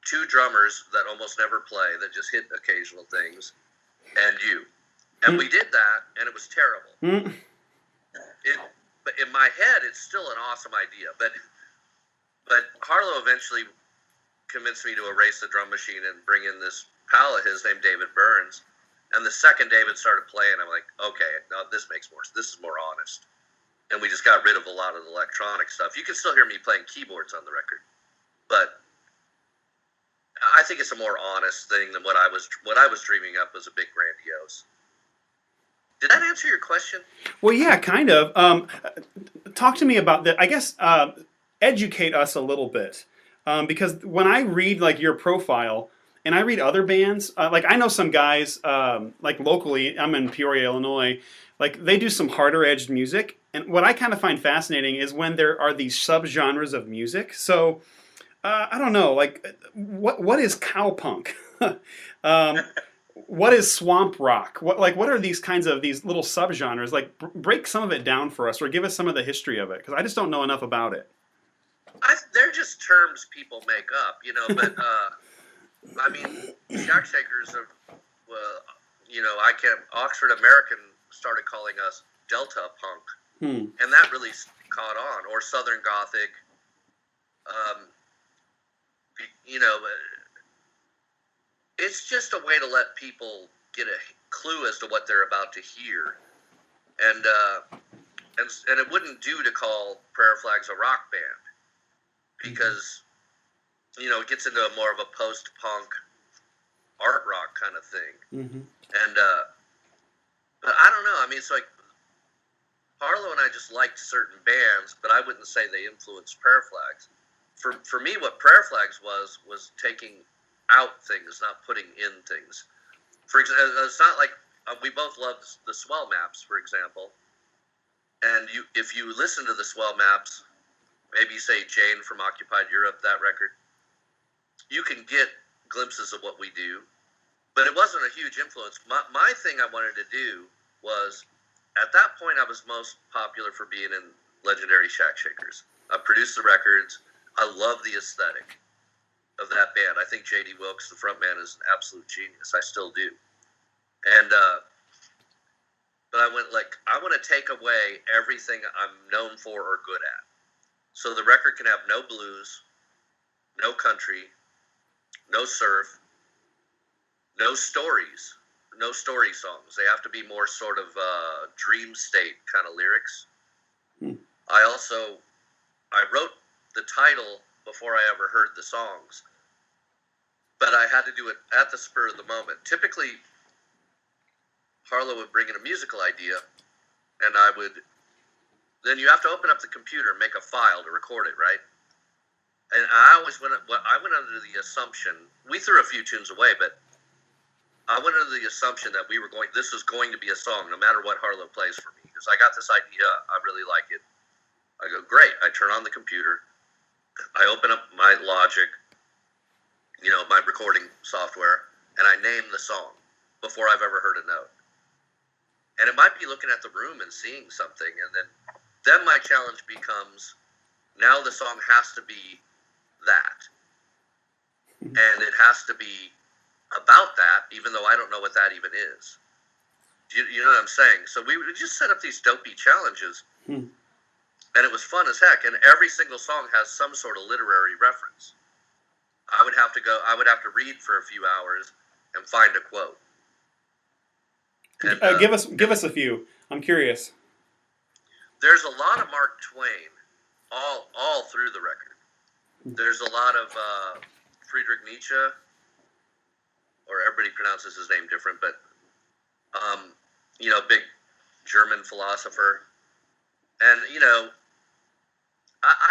2 drummers that almost never play, that just hit occasional things, and you. And we did that, and it was terrible. But in my head, it's still an awesome idea. But Harlow eventually convinced me to erase the drum machine and bring in this pal of his named David Burns. And the second David started playing, I'm like, okay, now this is more honest. And we just got rid of a lot of the electronic stuff. You can still hear me playing keyboards on the record, but I think it's a more honest thing than what I was dreaming up was a big grandiose. Did that answer your question? Well, yeah, kind of. Talk to me about that. I guess educate us a little bit, because when I read like your profile and I read other bands, like I know some guys like locally. I'm in Peoria, Illinois. Like they do some harder edged music, and what I kind of find fascinating is when there are these subgenres of music. So I don't know, like what is cowpunk? What is swamp rock? What are these kinds of these little subgenres? Like break some of it down for us, or give us some of the history of it, because I just don't know enough about it. They're just terms people make up, But I mean, Shack Shakers are, Oxford American started calling us Delta Punk, and that really caught on, or Southern Gothic. It's just a way to let people get a clue as to what they're about to hear, and it wouldn't do to call Prayer Flags a rock band, because it gets into more of a post-punk art rock kind of thing, and but I don't know. I mean, it's like Harlow and I just liked certain bands, but I wouldn't say they influenced Prayer Flags. For me, what Prayer Flags was taking out things, not putting in things. For example, it's not like we both love the Swell Maps, for example. And if you listen to the Swell Maps, maybe say Jane from Occupied Europe, that record, you can get glimpses of what we do, but it wasn't a huge influence. My thing I wanted to do was, at that point, I was most popular for being in legendary Shack Shakers. I produced the records. I love the aesthetic of that band. I think J.D. Wilkes, the frontman, is an absolute genius. I still do. And but I want to take away everything I'm known for or good at. So the record can have no blues, no country, no surf, no stories, no story songs. They have to be more sort of dream state kind of lyrics. I wrote the title before I ever heard the songs, but I had to do it at the spur of the moment. Typically, Harlow would bring in a musical idea, and then you have to open up the computer and make a file to record it, right? And I went under the assumption, we threw a few tunes away, but I went under the assumption that this was going to be a song, no matter what Harlow plays for me, because I got this idea, I really like it. I go, great. I turn on the computer, I open up my Logic, my recording software, and I name the song before I've ever heard a note. And it might be looking at the room and seeing something, and then my challenge becomes, now the song has to be that. And it has to be about that, even though I don't know what that even is. You know what I'm saying? So we just set up these dopey challenges, and it was fun as heck. And every single song has some sort of literary reference. I would have to read for a few hours and find a quote. And, give us a few. I'm curious. There's a lot of Mark Twain all through the record. There's a lot of Friedrich Nietzsche, or everybody pronounces his name different, but big German philosopher. And I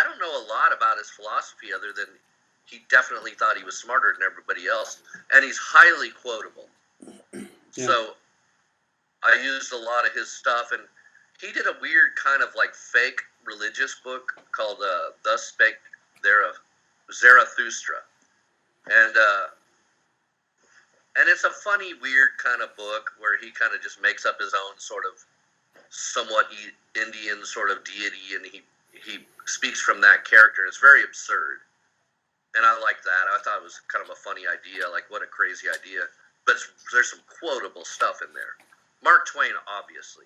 don't know a lot about his philosophy other than he definitely thought he was smarter than everybody else, and he's highly quotable. Yeah. So I used a lot of his stuff, and he did a weird kind of like fake religious book called Thus Spake Zarathustra. And it's a funny, weird kind of book where he kind of just makes up his own sort of somewhat Indian sort of deity, and he speaks from that character. It's very absurd. And I like that. I thought it was kind of a funny idea, like what a crazy idea. But there's some quotable stuff in there. Mark Twain, obviously.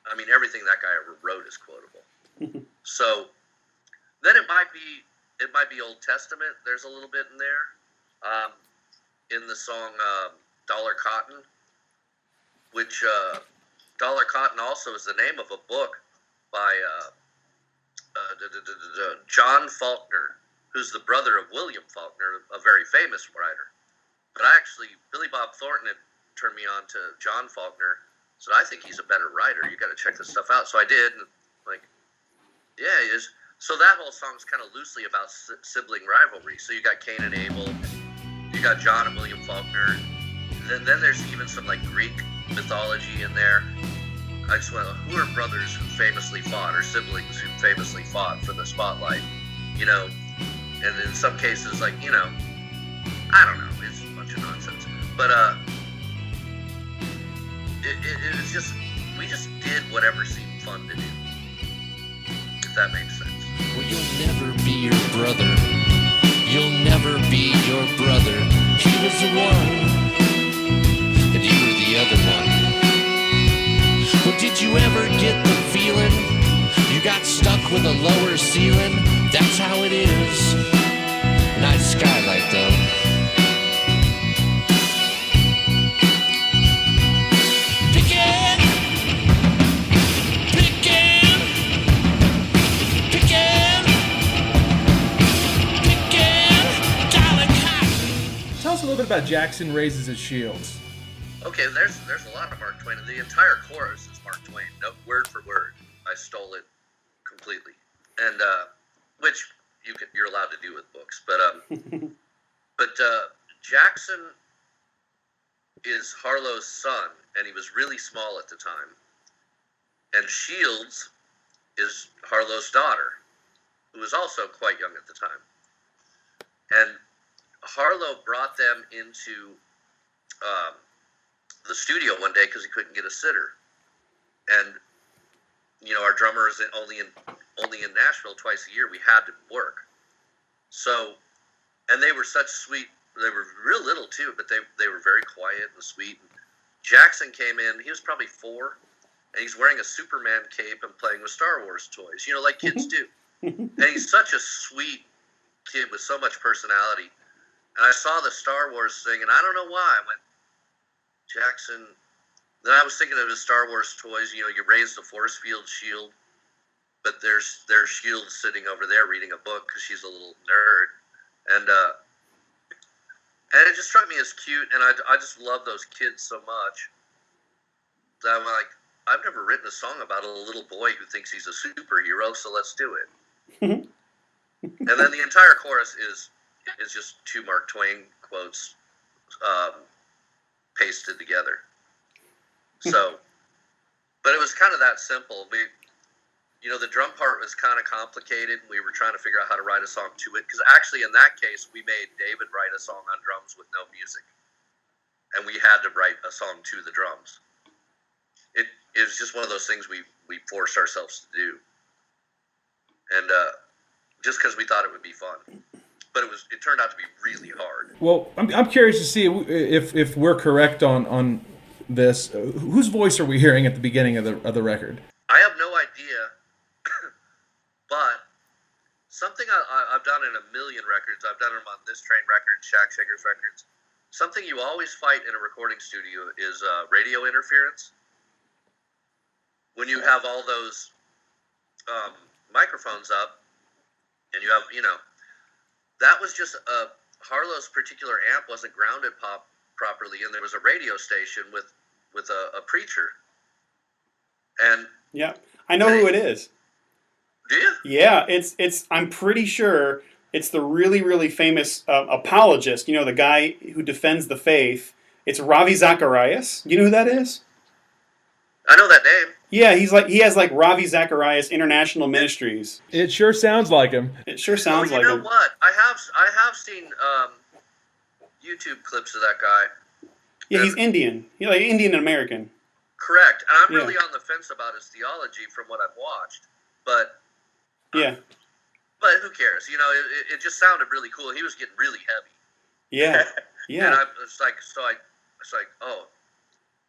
I mean, everything that guy ever wrote is quotable. So then it might be Old Testament. There's a little bit in there. In the song Dollar Cotton, which Dollar Cotton also is the name of a book by John Faulkner, who's the brother of William Faulkner, a very famous writer. But Billy Bob Thornton had turned me on to John Faulkner, so I think he's a better writer. You got to check this stuff out. So I did, and yeah, he is. So that whole song's kind of loosely about sibling rivalry. So you got Cain and Abel, you got John and William Faulkner, and then there's even some like Greek mythology in there. I just went, who are brothers who famously fought, or siblings who famously fought for the spotlight? And in some cases, I don't know, it's a bunch of nonsense. But it was just, we just did whatever seemed fun to do, if that makes sense. Well, you'll never be your brother. You'll never be your brother. He was the one, and you were the other one. Well, did you ever get the feeling you got stuck with a lower ceiling? That's how it is. Nice skylight, though. Pickin', pickin', pickin', pickin', Dollar Cotton. Tell us a little bit about Jackson Raises His Shields. Okay, there's a lot of Mark Twain. The entire chorus is Mark Twain, no, word for word. I stole it completely, and which you're allowed to do with books. But Jackson is Harlow's son, and he was really small at the time. And Shields is Harlow's daughter, who was also quite young at the time. And Harlow brought them into the studio one day because he couldn't get a sitter, and our drummer is only in Nashville twice a year. We had to work, so, and they were such sweet. They were real little too, but they were very quiet and sweet. Jackson came in. He was probably 4, and he's wearing a Superman cape and playing with Star Wars toys, like kids do. And he's such a sweet kid with so much personality. And I saw the Star Wars thing, and I don't know why I went, Jackson. Then I was thinking of his Star Wars toys. You raise the force field shield, but there's Shield sitting over there reading a book because she's a little nerd, and it just struck me as cute, and I just love those kids so much that I'm like, I've never written a song about a little boy who thinks he's a superhero, so let's do it. And then the entire chorus is just 2 Mark Twain quotes pasted together. So, but it was kind of that simple. The drum part was kind of complicated. We were trying to figure out how to write a song to it, because actually in that case, we made David write a song on drums with no music, and we had to write a song to the drums. It was just one of those things we forced ourselves to do, and just because we thought it would be fun. But it turned out to be really hard. Well, I'm curious to see if we're correct on this. Whose voice are we hearing at the beginning of the record? I have no idea, but something I've done in a million records. I've done them on This Train records, Shack Shakers records. Something you always fight in a recording studio is radio interference. When you have all those microphones up, and you have, that was just Harlow's particular amp wasn't grounded properly, and there was a radio station with a preacher. And Yeah, I know who it is. do you? Yeah, it's. I'm pretty sure it's the really, really famous apologist. You know, the guy who defends the faith. It's Ravi Zacharias. You know who that is? I know that name. Yeah, he has like Ravi Zacharias International Ministries. It sure sounds like him. It sure sounds like you know him. what? I have seen YouTube clips of that guy. Yeah, he's Indian. He's like Indian American. Correct. And I'm Yeah. really on the fence about his theology from what I've watched. But Yeah, who cares? You know, it just sounded really cool. He was getting really heavy. yeah, And yeah. I was like, oh,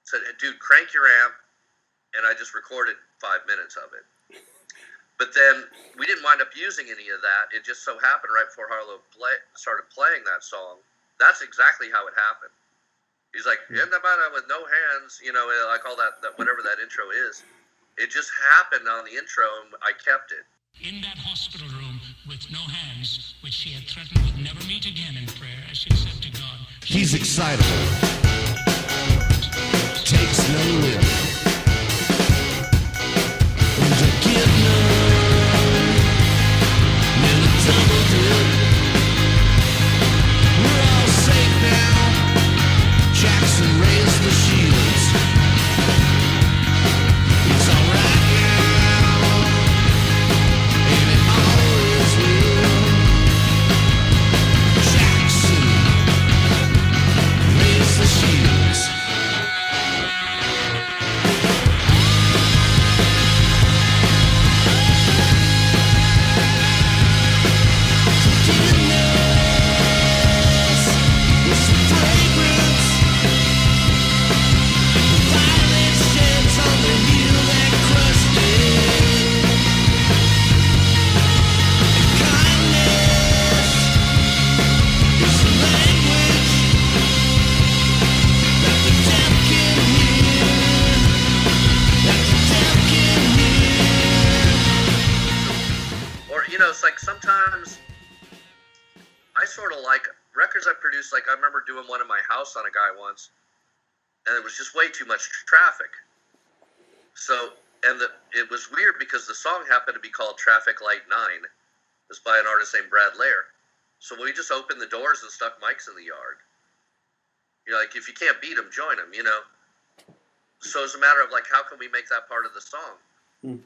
said, dude, crank your amp. And I just recorded 5 minutes of it. But then we didn't wind up using any of that. It just so happened right before Harlow started playing that song. That's exactly how it happened. He's like, in the matter with no hands, you know, like all that whatever that intro is. It just happened on the intro, and I kept it. In that hospital room with no hands, which she had threatened would never meet again in prayer as she accepted God. He's excitable. Takes no lip. Jackson raised the shields. It's alright now, and it always will. Jackson raised the shields. Or, you know, it's like sometimes I sort of like records I produced. Like I remember doing one in my house on a guy once, and it was just way too much traffic. So, it was weird because the song happened to be called Traffic Light 9. It's by an artist named Brad Lair. So we just opened the doors and stuck mics in the yard. You know, like if you can't beat them, join them, you know. So it's a matter of like, how can we make that part of the song? And,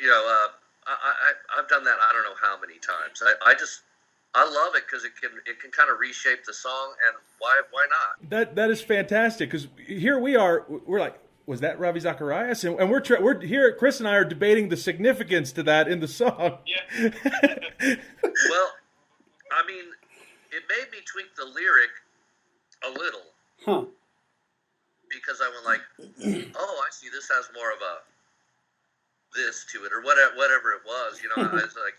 you know, I've done that I don't know how many times. I love it because it can kind of reshape the song, and why not? That is fantastic, because here we are, we're like, was that Ravi Zacharias? And we're here, Chris and I are debating the significance to that in the song. Yeah. Well, I mean, it made me tweak the lyric a little. Huh. Because I went like, oh, I see, this has more of a this to it, or whatever it was. You know, I was like,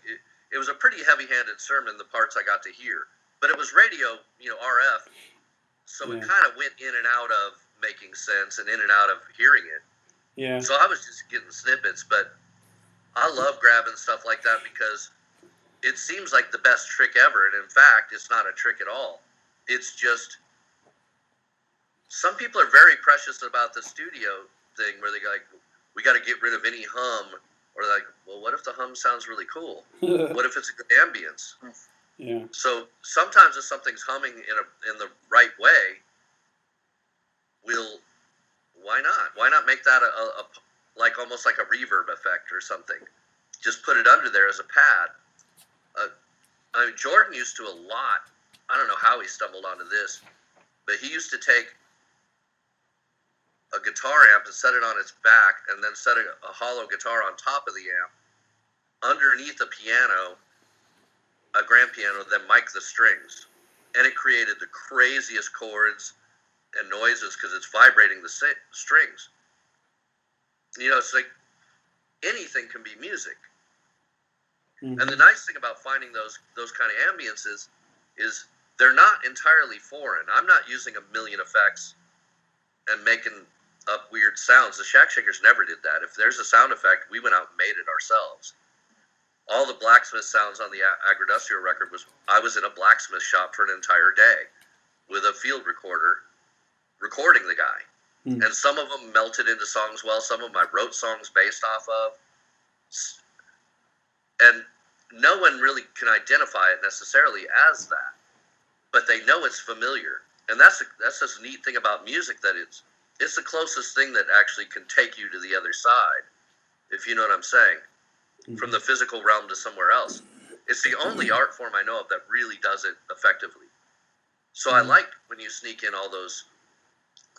it was a pretty heavy-handed sermon, the parts I got to hear. But it was radio, you know, RF, so it kind of went in and out of making sense and in and out of hearing it. Yeah. So I was just getting snippets, but I love grabbing stuff like that because it seems like the best trick ever, and in fact, it's not a trick at all. It's just some people are very precious about the studio thing, where they go like, we got to get rid of any hum, or like, well, what if the hum sounds really cool? What if it's a good ambience? Yeah. So sometimes if something's humming in the right way, why not? Why not make that a like almost like a reverb effect or something? Just put it under there as a pad. I mean, Jordan used to a lot. I don't know how he stumbled onto this, but he used to take a guitar amp and set it on its back, and then set a hollow guitar on top of the amp, underneath a piano, a grand piano, then mic the strings. And it created the craziest chords and noises because it's vibrating the strings. You know, it's like anything can be music. Mm-hmm. And the nice thing about finding those kind of ambiences is they're not entirely foreign. I'm not using a million effects and making up weird sounds. The Shack Shakers never did that. If there's a sound effect, we went out and made it ourselves. all the blacksmith sounds on the Agrodustio record I was in a blacksmith shop for an entire day with a field recorder recording the guy. And some of them melted into songs well, some of them I wrote songs based off of. And no one really can identify it necessarily as that, but they know it's familiar. And that's just a neat thing about music, that it's the closest thing that actually can take you to the other side, if you know what I'm saying, from the physical realm to somewhere else. It's the only art form I know of that really does it effectively. So I like when you sneak in all those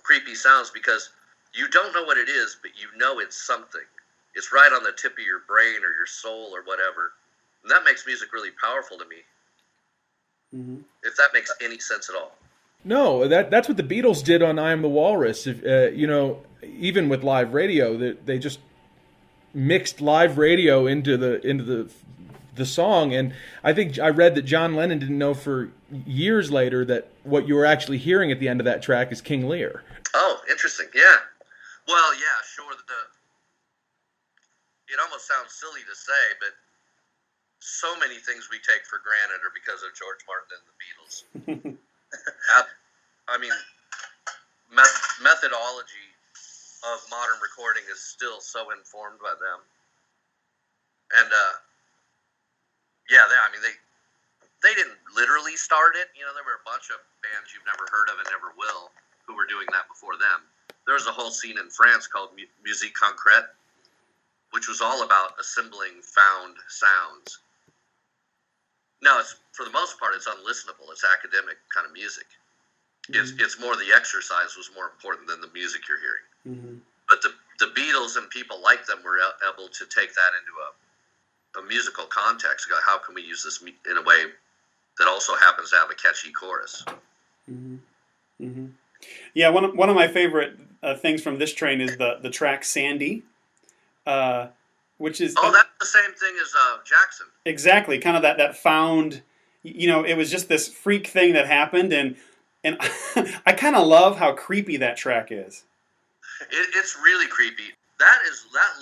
creepy sounds, because you don't know what it is, but you know it's something. It's right on the tip of your brain or your soul or whatever. And that makes music really powerful to me. If that makes any sense at all. No, that's what the Beatles did on "I Am the Walrus." If, even with live radio, they just mixed live radio into the song. And I think I read that John Lennon didn't know for years later that what you were actually hearing at the end of that track is King Lear. Oh, interesting. Yeah. Well, yeah, sure. It almost sounds silly to say, but so many things we take for granted are because of George Martin and the Beatles. I mean, methodology of modern recording is still so informed by them. And, they didn't literally start it. You know, there were a bunch of bands you've never heard of and never will who were doing that before them. There was a whole scene in France called Musique Concrète, which was all about assembling found sounds. Now, for the most part, it's unlistenable. It's academic kind of music. It's more the exercise was more important than the music you're hearing. But the Beatles and people like them were able to take that into a musical context. Go, how can we use this in a way that also happens to have a catchy chorus? Yeah, one of my favorite things from this train is the track Sandy, which is... Oh, that's the same thing as Jackson. Exactly, kind of that found, it was just this freak thing that happened, and I kind of love how creepy that track is. It's really creepy. That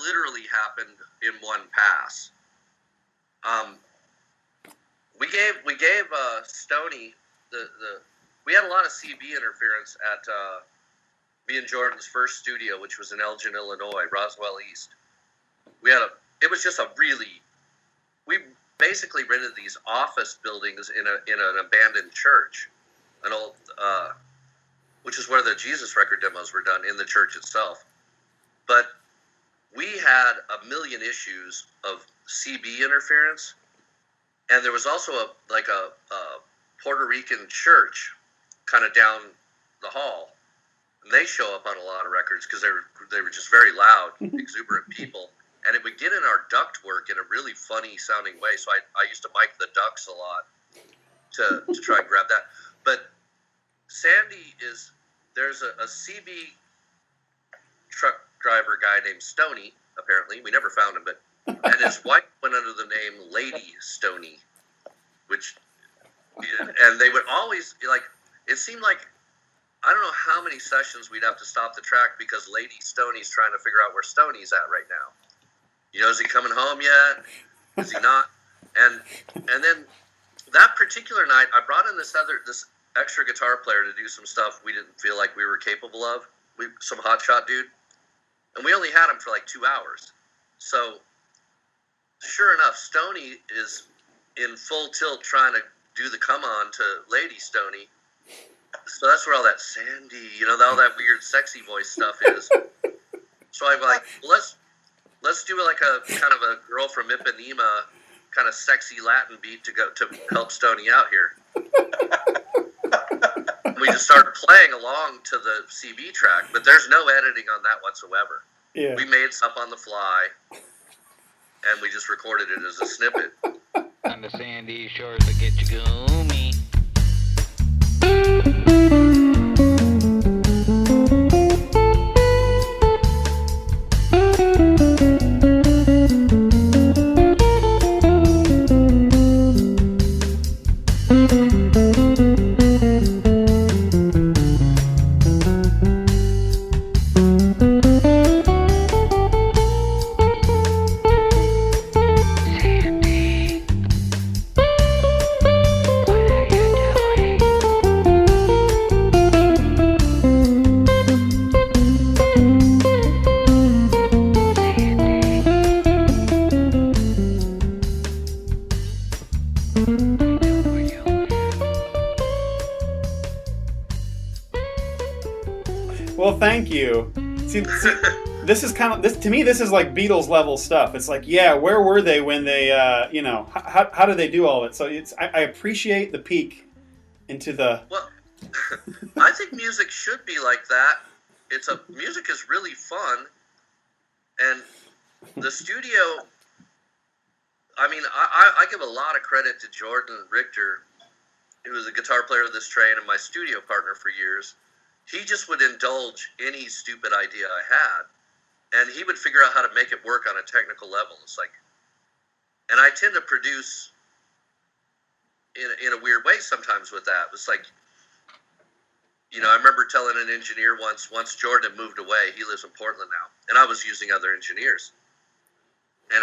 literally happened in one pass. We gave Stoney we had a lot of CB interference at me and Jordan's first studio, which was in Elgin, Illinois, Roswell East. We basically rented these office buildings in an abandoned church, an old, which is where the Jesus record demos were done, in the church itself. But we had a million issues of CB interference, and there was also a Puerto Rican church kind of down the hall, and they show up on a lot of records because they were just very loud, exuberant people, and it would get in our duct work in a really funny sounding way. So I used to mic the ducts a lot to try and grab that. But Sandy there's a CB truck driver guy named Stoney, apparently. We never found him, and his wife went under the name Lady Stoney, and they would always, it seemed like, I don't know how many sessions we'd have to stop the track because Lady Stoney's trying to figure out where Stoney's at right now. Is he coming home yet? Is he not? And then that particular night, I brought in this extra guitar player to do some stuff we didn't feel like we were capable of. Some hotshot dude. And we only had him for 2 hours. So, sure enough, Stoney is in full tilt trying to do the come on to Lady Stoney. So that's where all that Sandy, all that weird sexy voice stuff is. So I'm like, let's do a kind of a Girl from Ipanema kind of sexy Latin beat to help Stoney out here. We just started playing along to the CB track, but there's no editing on that whatsoever. Yeah. We made stuff on the fly, and we just recorded it as a snippet. On the sandy shores that get you gloomy. Sandy. thank you. See, this is kind of this to me. This is like Beatles level stuff. It's like, yeah, where were they when they, how did they do all of it? So I appreciate the peek into the. Well, I think music should be like that. Music is really fun, and the studio. I mean, I give a lot of credit to Jordan Richter, who was a guitar player of this train and my studio partner for years. He just would indulge any stupid idea I had, and he would figure out how to make it work on a technical level. It's like, and I tend to produce in a weird way sometimes with that. It's like, I remember telling an engineer once Jordan had moved away, he lives in Portland now, and I was using other engineers, and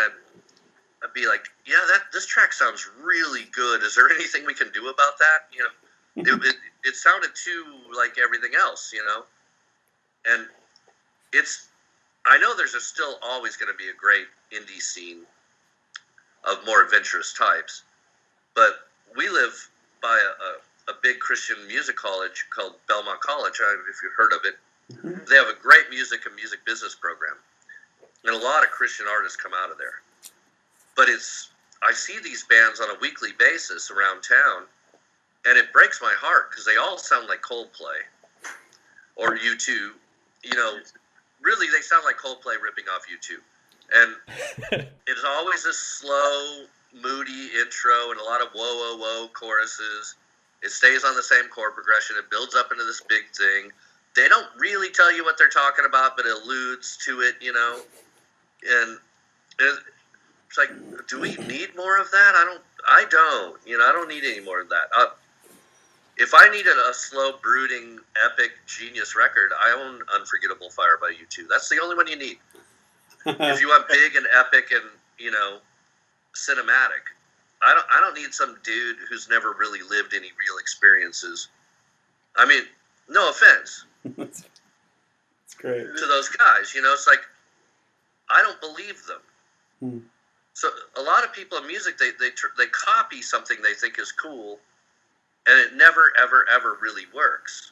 I'd be like, yeah, this track sounds really good. Is there anything we can do about that? It sounded too like everything else, And I know there's still always going to be a great indie scene of more adventurous types, but we live by a big Christian music college called Belmont College. I don't know if you've heard of it. Mm-hmm. They have a great music and music business program, and a lot of Christian artists come out of there. But I see these bands on a weekly basis around town, and it breaks my heart because they all sound like Coldplay or U2. Really, they sound like Coldplay ripping off U2. And it's always this slow, moody intro and a lot of whoa, whoa, whoa choruses. It stays on the same chord progression. It builds up into this big thing. They don't really tell you what they're talking about, but it alludes to it, And it's like, do we need more of that? I don't. I don't need any more of that. If I needed a slow, brooding, epic, genius record, I own Unforgettable Fire by U2. That's the only one you need. If you want big and epic and, cinematic, I don't need some dude who's never really lived any real experiences. I mean, no offense. That's great. To those guys, it's like, I don't believe them. So a lot of people in music, they copy something they think is cool, and it never, ever, ever really works.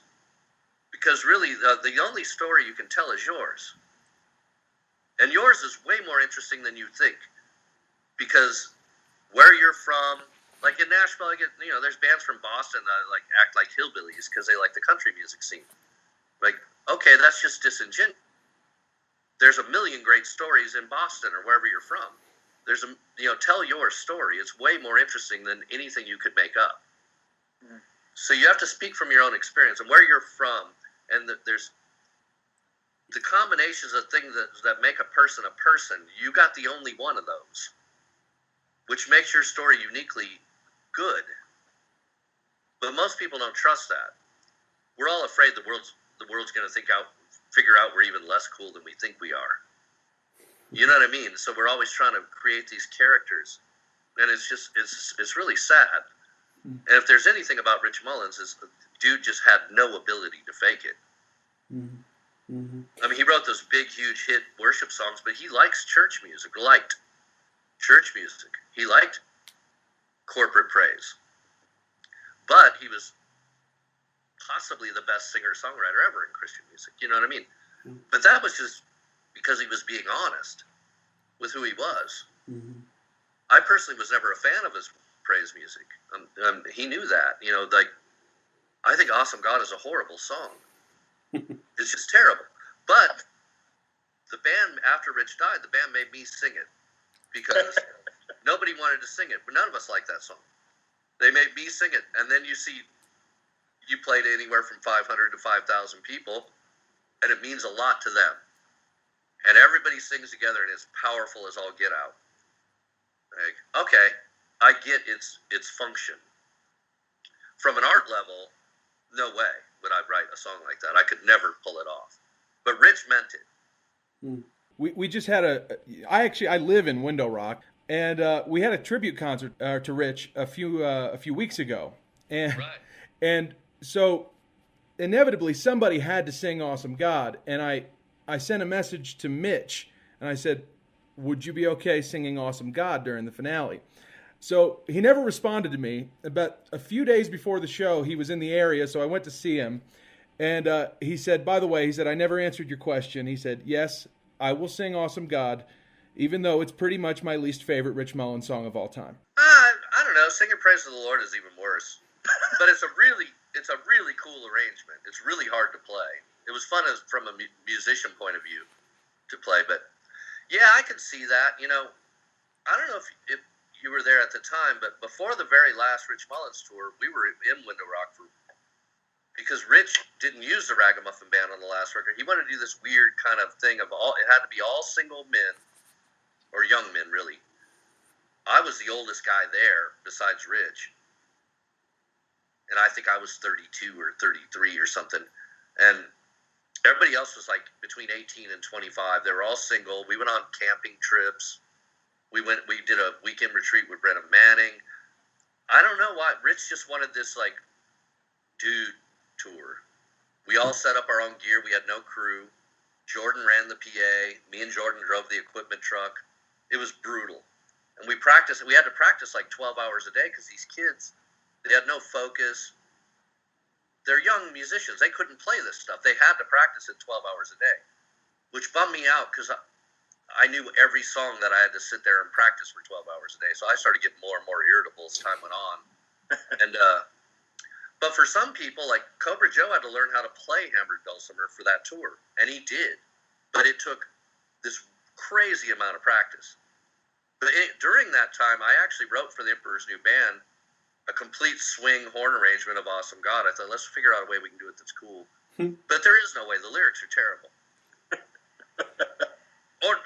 Because really, the only story you can tell is yours. And yours is way more interesting than you think. Because where you're from, like in Nashville, there's bands from Boston that act like hillbillies because they like the country music scene. Like, okay, that's just disingenuous. There's a million great stories in Boston or wherever you're from. Tell your story. It's way more interesting than anything you could make up. Mm-hmm. So you have to speak from your own experience and where you're from. And there's the combinations of things that make a person. You got the only one of those, which makes your story uniquely good. But most people don't trust that. We're all afraid the world's going to figure out we're even less cool than we think we are. You know what I mean? So we're always trying to create these characters, and it's really sad. And if there's anything about Rich Mullins, is the dude just had no ability to fake it. Mm-hmm. I mean, he wrote those big, huge hit worship songs, but he liked church music. He liked corporate praise, but he was possibly the best singer-songwriter ever in Christian music. You know what I mean? Mm-hmm. But that was just because he was being honest with who he was. Mm-hmm. I personally was never a fan of his praise music. He knew that. I think Awesome God is a horrible song. It's just terrible. But the band, after Rich died, the band made me sing it because nobody wanted to sing it. But none of us liked that song. They made me sing it. And then you played anywhere from 500 to 5,000 people, and it means a lot to them. And everybody sings together, and it's powerful as all get out. Like, okay, I get its function. From an art level, no way would I write a song like that. I could never pull it off. But Rich meant it. We just had I live in Window Rock, and we had a tribute concert to Rich a few weeks ago, and so inevitably somebody had to sing Awesome God, and I sent a message to Mitch, and I said, would you be okay singing Awesome God during the finale? So he never responded to me. About a few days before the show, he was in the area, so I went to see him, And he said, by the way, he said, I never answered your question. He said, yes, I will sing Awesome God, even though it's pretty much my least favorite Rich Mullins song of all time. I don't know. Singing Praise to the Lord is even worse. But it's a really cool arrangement. It's really hard to play. It was fun from a musician point of view to play. But, yeah, I could see that. You know, I don't know if you were there at the time, but before the very last Rich Mullins tour, we were in Window Rock because Rich didn't use the Ragamuffin Band on the last record. He wanted to do this weird kind of thing it had to be all single men, or young men, really. I was the oldest guy there, besides Rich. And I think I was 32 or 33 or something. And everybody else was like between 18 and 25. They were all single. We went on camping trips. We did a weekend retreat with Brennan Manning. I don't know why. Rich just wanted this, like, dude tour. We all set up our own gear. We had no crew. Jordan ran the PA. Me and Jordan drove the equipment truck. It was brutal. And we practiced. We had to practice like 12 hours a day because these kids, they had no focus. They're young musicians. They couldn't play this stuff. They had to practice it 12 hours a day, which bummed me out because I knew every song that I had to sit there and practice for 12 hours a day. So I started getting more and more irritable as time went on. And but for some people, like Cobra Joe had to learn how to play Hamburg Dulcimer for that tour, and he did. But it took this crazy amount of practice. But during that time, I actually wrote for the Emperor's New Band a complete swing horn arrangement of Awesome God. I thought, let's figure out a way we can do it that's cool. But there is no way. The lyrics are terrible. Or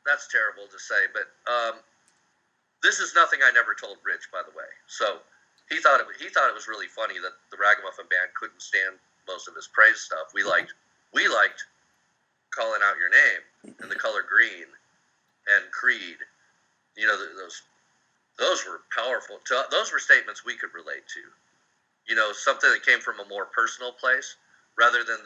that's terrible to say, but this is nothing I never told Rich, by the way. So he thought it was really funny that the Ragamuffin Band couldn't stand most of his praise stuff. We liked Calling Out Your Name and The Color Green and Creed. You know, those were powerful. Those were statements we could relate to. You know, something that came from a more personal place rather than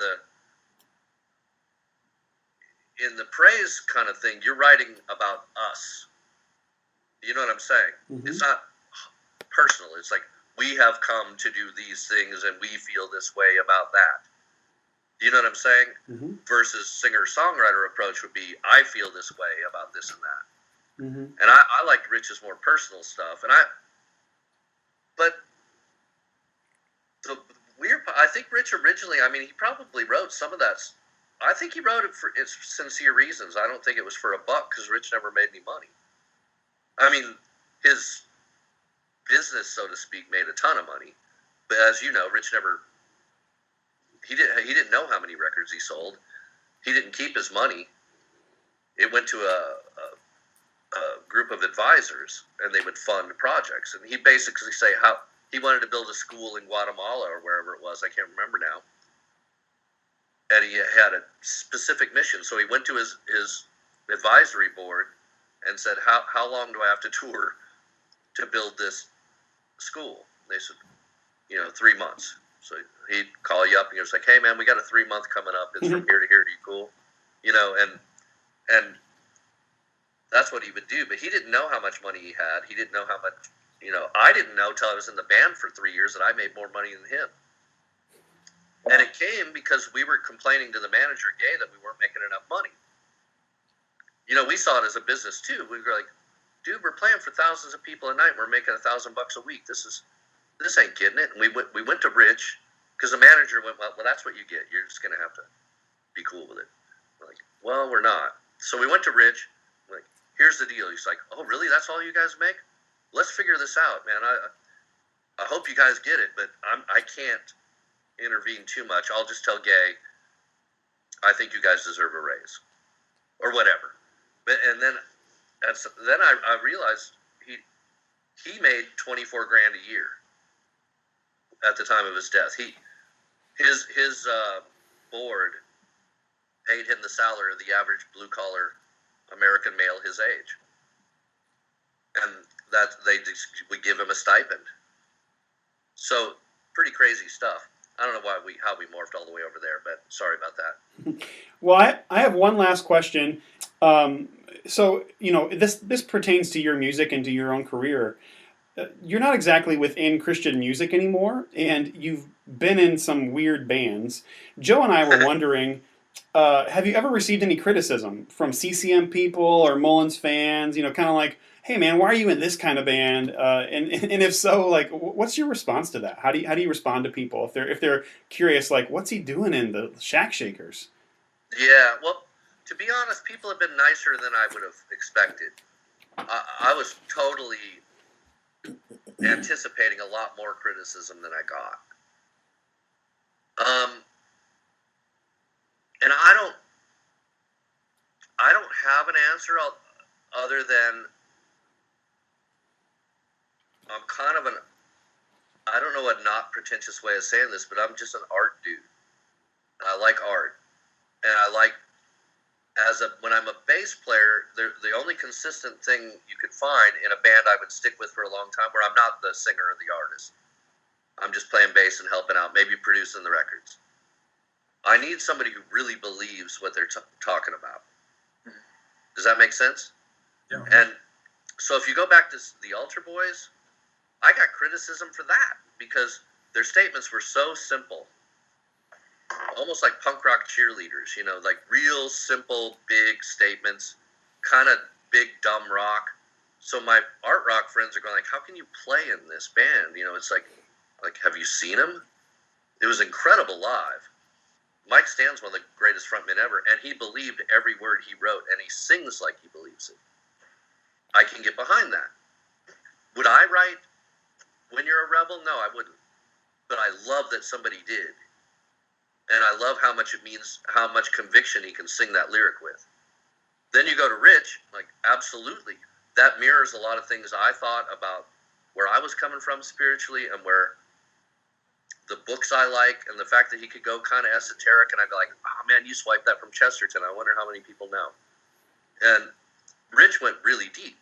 in the praise kind of thing, you're writing about us. You know what I'm saying? Mm-hmm. It's not personal. It's like, we have come to do these things and we feel this way about that. You know what I'm saying? Mm-hmm. Versus singer-songwriter approach would be, I feel this way about this and that. Mm-hmm. And I liked Rich's more personal stuff. But the weird part, I think Rich originally, I mean, he probably wrote some of that. I think he wrote it for its sincere reasons. I don't think it was for a buck because Rich never made any money. I mean, his business, so to speak, made a ton of money. But as you know, Rich he didn't know how many records he sold. He didn't keep his money. It went to a group of advisors, and they would fund projects. And he basically say how he wanted to build a school in Guatemala or wherever it was. I can't remember now. And he had a specific mission. So he went to his advisory board and said, how long do I have to tour to build this school? They said, 3 months. So he'd call you up and he was like, hey man, we got a 3 month coming up. It's from here to here. Are you cool? And that's what he would do. But he didn't know how much money he had. He didn't know how much, I didn't know till I was in the band for 3 years that I made more money than him. And it came because we were complaining to the manager, Gay, that we weren't making enough money. We saw it as a business too. We were like, dude, we're playing for thousands of people a night. We're making $1,000 a week. This ain't getting it. And we went to Rich because the manager went, well, that's what you get. You're just going to have to be cool with it. We're like, well, we're not. So we went to Rich. We're like, here's the deal. He's like, oh, really? That's all you guys make? Let's figure this out, man. I hope you guys get it, but I can't intervene too much. I'll just tell Gay, I think you guys deserve a raise or whatever. And then I realized he made $24,000 a year at the time of his death. His board paid him the salary of the average blue collar American male his age, and that we give him a stipend. So pretty crazy stuff. I don't know how we morphed all the way over there, but sorry about that. Well, I have one last question. So, this pertains to your music and to your own career. you're not exactly within Christian music anymore, and you've been in some weird bands. Joe and I were wondering, have you ever received any criticism from CCM people or Mullins fans? You know, kind of like, hey man, why are you in this kind of band? And if so, like, what's your response to that? How do you respond to people if they're curious, like, what's he doing in the Shack Shakers? Yeah, well, to be honest, people have been nicer than I would have expected. I was totally anticipating a lot more criticism than I got. And I don't have an answer other than I'm kind of I don't know a not pretentious way of saying this, but I'm just an art dude. I like art. And I like, when I'm a bass player, the only consistent thing you could find in a band I would stick with for a long time, where I'm not the singer or the artist. I'm just playing bass and helping out, maybe producing the records. I need somebody who really believes what they're talking about. Does that make sense? Yeah. And so if you go back to the Altar Boys, I got criticism for that because their statements were so simple. Almost like punk rock cheerleaders, you know, like real simple, big statements, kind of big, dumb rock. So my art rock friends are going like, how can you play in this band? You know, it's like, have you seen him? It was incredible live. Mike Stan's one of the greatest frontmen ever, and he believed every word he wrote, and he sings like he believes it. I can get behind that. Would I write When You're a Rebel? No, I wouldn't. But I love that somebody did. And I love how much it means, how much conviction he can sing that lyric with. Then you go to Rich, like, absolutely. That mirrors a lot of things I thought about where I was coming from spiritually and where the books I like and the fact that he could go kind of esoteric, and I'd be like, oh man, you swiped that from Chesterton. I wonder how many people know. And Rich went really deep.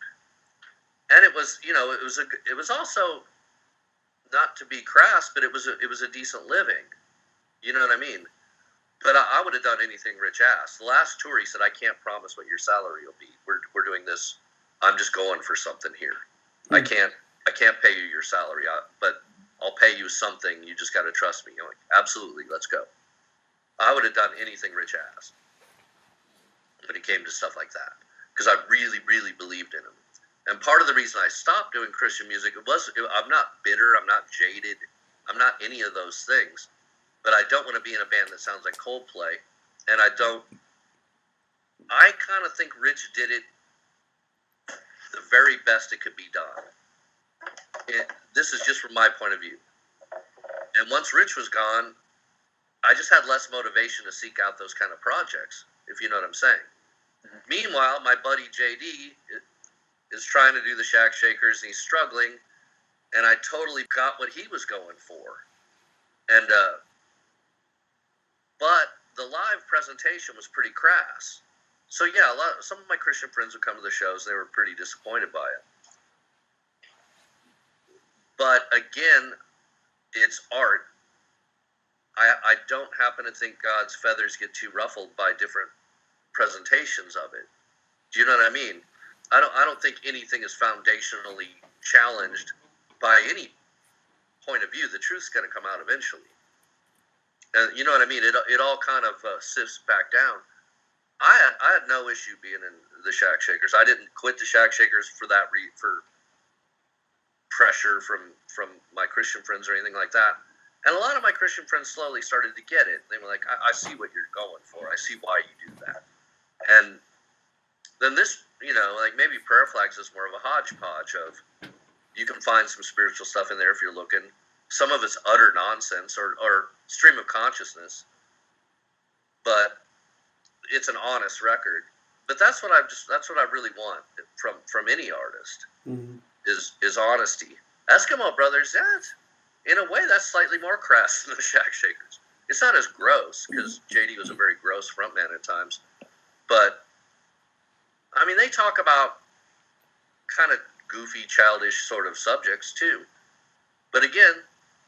And it was, you know, it was also, not to be crass, but it was a decent living. You know what I mean? But I would have done anything Rich asked. The last tour, he said, I can't promise what your salary will be. We're doing this. I'm just going for something here. I can't pay you your salary, but I'll pay you something. You just got to trust me. You're like, absolutely, let's go. I would have done anything Rich asked. But it came to stuff like that because I really, really believed in him. And part of the reason I stopped doing Christian music, I'm not bitter. I'm not jaded. I'm not any of those things. But I don't want to be in a band that sounds like Coldplay. And I kind of think Rich did it the very best it could be done. This is just from my point of view. And once Rich was gone, I just had less motivation to seek out those kind of projects, if you know what I'm saying. Mm-hmm. Meanwhile, my buddy JD is trying to do the Shack Shakers, and he's struggling. And I totally got what he was going for. And, but the live presentation was pretty crass. So yeah, some of my Christian friends would come to the shows. They were pretty disappointed by it. But again, it's art. I don't happen to think God's feathers get too ruffled by different presentations of it. Do you know what I mean? I don't think anything is foundationally challenged by any point of view. The truth's going to come out eventually. You know what I mean? It all kind of sifts back down. I had no issue being in the Shack Shakers. I didn't quit the Shack Shakers for for pressure from my Christian friends or anything like that. And a lot of my Christian friends slowly started to get it. They were like, I see what you're going for. I see why you do that. And then this, you know, like maybe Prayer Flags is more of a hodgepodge of, you can find some spiritual stuff in there if you're looking. Some of it's utter nonsense or stream of consciousness. But it's an honest record. But that's what I really want from any artist. Mm-hmm. Is honesty. Eskimo Brothers, in a way, that's slightly more crass than the Shack Shakers. It's not as gross, because JD was a very gross frontman at times. But, I mean, they talk about kind of goofy, childish sort of subjects, too. But again,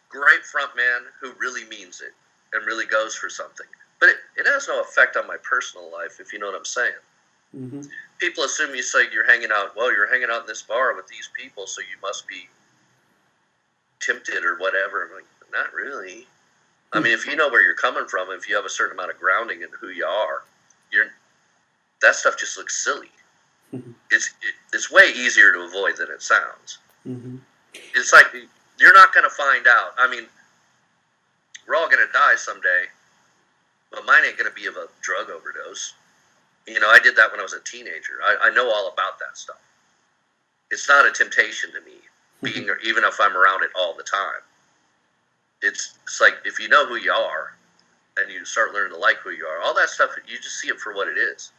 great frontman who really means it and really goes for something. But it has no effect on my personal life, if you know what I'm saying. Mm-hmm. People assume you say you're hanging out in this bar with these people, so you must be tempted or whatever. I'm like, not really. I mean, if you know where you're coming from, if you have a certain amount of grounding in who you are, that stuff just looks silly. It's way easier to avoid than it sounds. It's like you're not going to find out. I mean, we're all going to die someday, but mine ain't going to be of a drug overdose. I did that when I was a teenager. I know all about that stuff. It's not a temptation to me, even if I'm around it all the time. It's like if you know who you are and you start learning to like who you are, all that stuff, you just see it for what it is.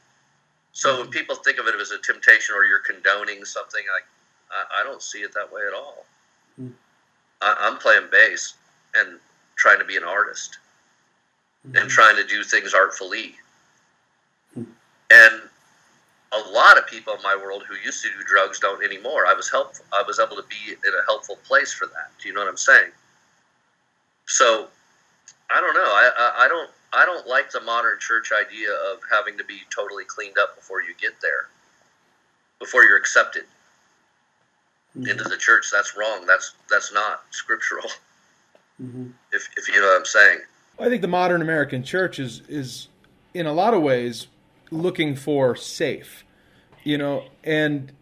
So when people think of it as a temptation or you're condoning something, like I don't see it that way at all. I'm playing bass and trying to be an artist and trying to do things artfully. And a lot of people in my world who used to do drugs don't anymore. I was able to be in a helpful place for that. Do you know what I'm saying? So I don't know. I don't like the modern church idea of having to be totally cleaned up before you get there, before you're accepted into the church. That's wrong. That's not scriptural. If you know what I'm saying. I think the modern American church is in a lot of ways looking for safe, and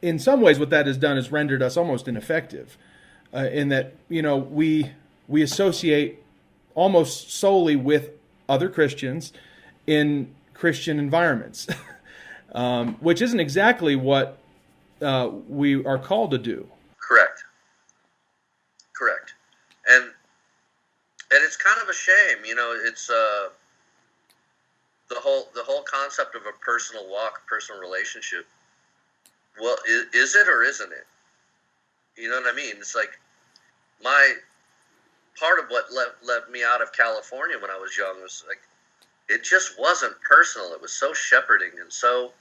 in some ways what that has done is rendered us almost ineffective, in that we associate almost solely with other Christians in Christian environments, which isn't exactly what we are called to do. Correct. And it's kind of a shame, it's the whole concept of a personal walk, personal relationship. Well, is it or isn't it? You know what I mean? It's like part of what let me out of California when I was young was like, it just wasn't personal. It was so shepherding, and so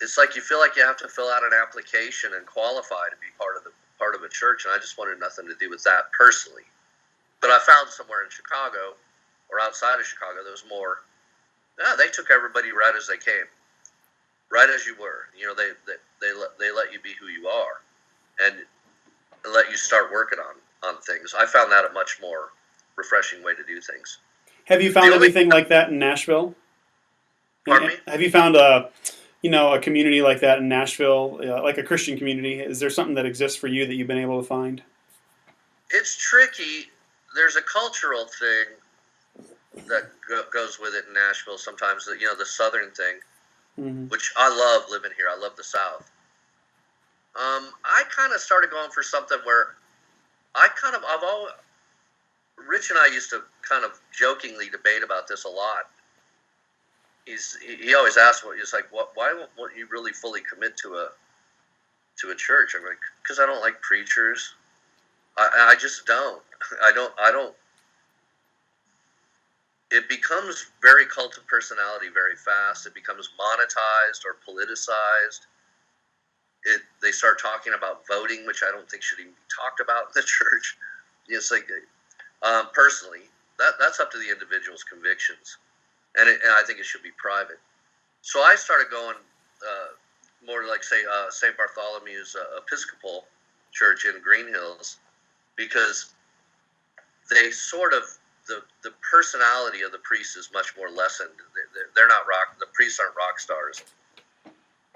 it's like you feel like you have to fill out an application and qualify to be part of a church, and I just wanted nothing to do with that personally. But I found somewhere in Chicago or outside of Chicago that was more. They took everybody right as they came, right as you were. They let you be who you are, and let you start working on things. I found that a much more refreshing way to do things. Have you found anything like that in Nashville? Pardon me? Have you found a community like that in Nashville, like a Christian community? Is there something that exists for you that you've been able to find? It's tricky. There's a cultural thing that goes with it in Nashville sometimes, the Southern thing, which I love living here. I love the South. I kind of started going for something where Rich and I used to kind of jokingly debate about this a lot. He always asks me, he's like, why won't you really fully commit to a church? I'm like, because I don't like preachers. I just don't. I don't. It becomes very cult of personality very fast. It becomes monetized or politicized. They start talking about voting, which I don't think should even be talked about in the church. It's like, personally, that's up to the individual's convictions, and I think it should be private. So I started going more like, say, St. Bartholomew's Episcopal Church in Green Hills, because they sort of, the personality of the priest is much more lessened. They're not the priests aren't rock stars.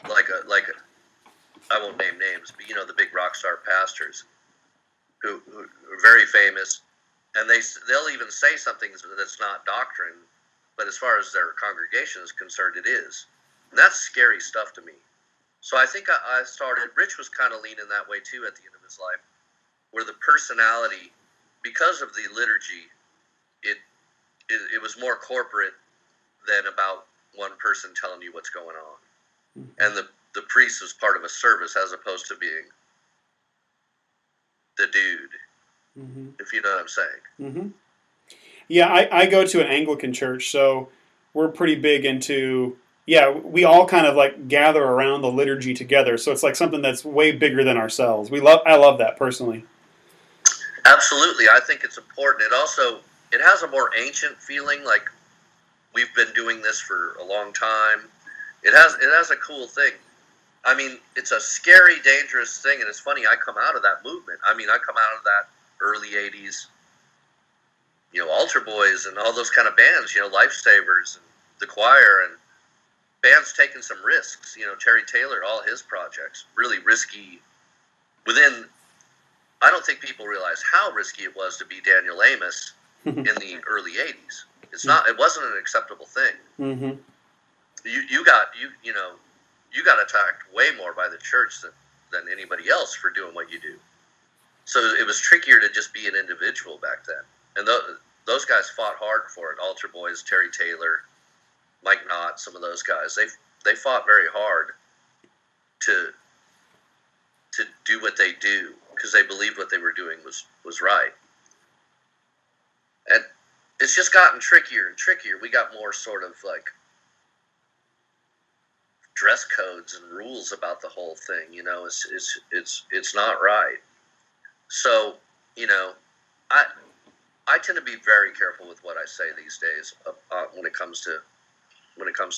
Like I won't name names, but the big rock star pastors who are very famous, and they'll even say something that's not doctrine, but as far as their congregation is concerned, it is. And that's scary stuff to me. So I think I started, Rich was kind of leaning that way too at the end of his life, where the personality, because of the liturgy, it was more corporate than about one person telling you what's going on. And the priest was part of a service as opposed to being the dude, if you know what I'm saying. Yeah, I go to an Anglican church, so we're pretty big into, we all kind of like gather around the liturgy together, so it's like something that's way bigger than ourselves. I love that personally. Absolutely, I think it's important. It has a more ancient feeling, like we've been doing this for a long time. It has a cool thing. I mean, it's a scary, dangerous thing, and it's funny, I come out of that movement. I mean, I come out of that early 80s, Altar Boys and all those kind of bands, Lifesavers and The Choir, and bands taking some risks. Terry Taylor, all his projects, really risky. I don't think people realize how risky it was to be Daniel Amos in the early 80s. It wasn't an acceptable thing. Mm-hmm. You got attacked way more by the church than anybody else for doing what you do. So it was trickier to just be an individual back then. And those guys fought hard for it. Altar Boys, Terry Taylor, Mike Knott, some of those guys. They fought very hard to do what they do because they believed what they were doing was right. And it's just gotten trickier and trickier. We got more sort of like dress codes and rules about the whole thing. It's not right. So, I tend to be very careful with what I say these days when it comes to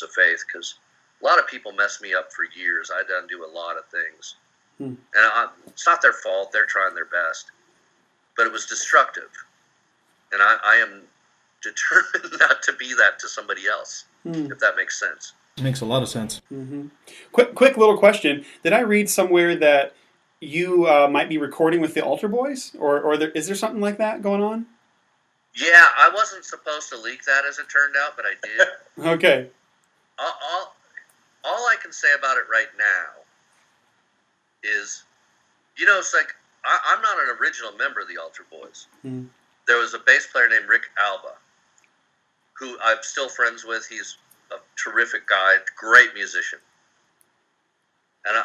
faith, because a lot of people mess me up for years. I done do a lot of things, and it's not their fault. They're trying their best, but it was destructive, and I am determined not to be that to somebody else. If that makes sense. It makes a lot of sense. Mm-hmm. Quick little question. Did I read somewhere that you might be recording with the Altar Boys, or is there something like that going on? Yeah, I wasn't supposed to leak that as it turned out, but I did. Okay. All I can say about it right now is, it's like, I'm not an original member of the Altar Boys. Mm. There was a bass player named Rick Alba, who I'm still friends with. He's a terrific guy, great musician. And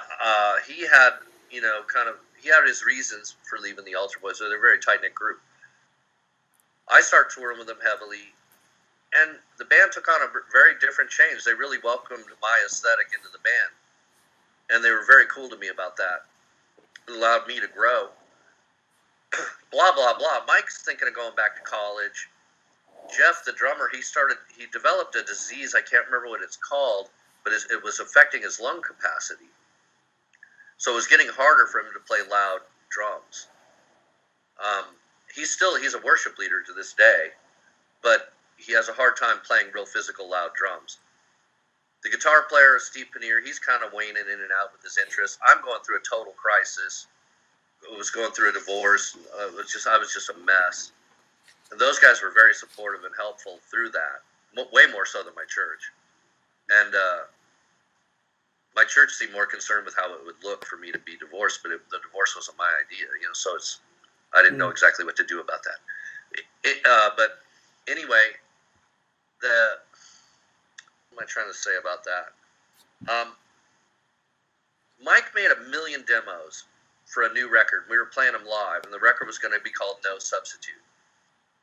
he had, he had his reasons for leaving the Altar Boys. So they're a very tight-knit group. I started touring with them heavily, and the band took on a very different change. They really welcomed my aesthetic into the band, and they were very cool to me about that. It allowed me to grow. Blah, blah, blah. Mike's thinking of going back to college. Jeff, the drummer, he developed a disease. I can't remember what it's called, but it was affecting his lung capacity. So it was getting harder for him to play loud drums. He's a worship leader to this day, but he has a hard time playing real physical loud drums. The guitar player, Steve Paneer, he's kind of waning in and out with his interest. I'm going through a total crisis. I was going through a divorce. I was just a mess. And those guys were very supportive and helpful through that, way more so than my church. And my church seemed more concerned with how it would look for me to be divorced, but the divorce wasn't my idea, so I didn't know exactly what to do about that. But anyway, what am I trying to say about that? Mike made 1 million demos for a new record. We were playing them live, and the record was going to be called No Substitute.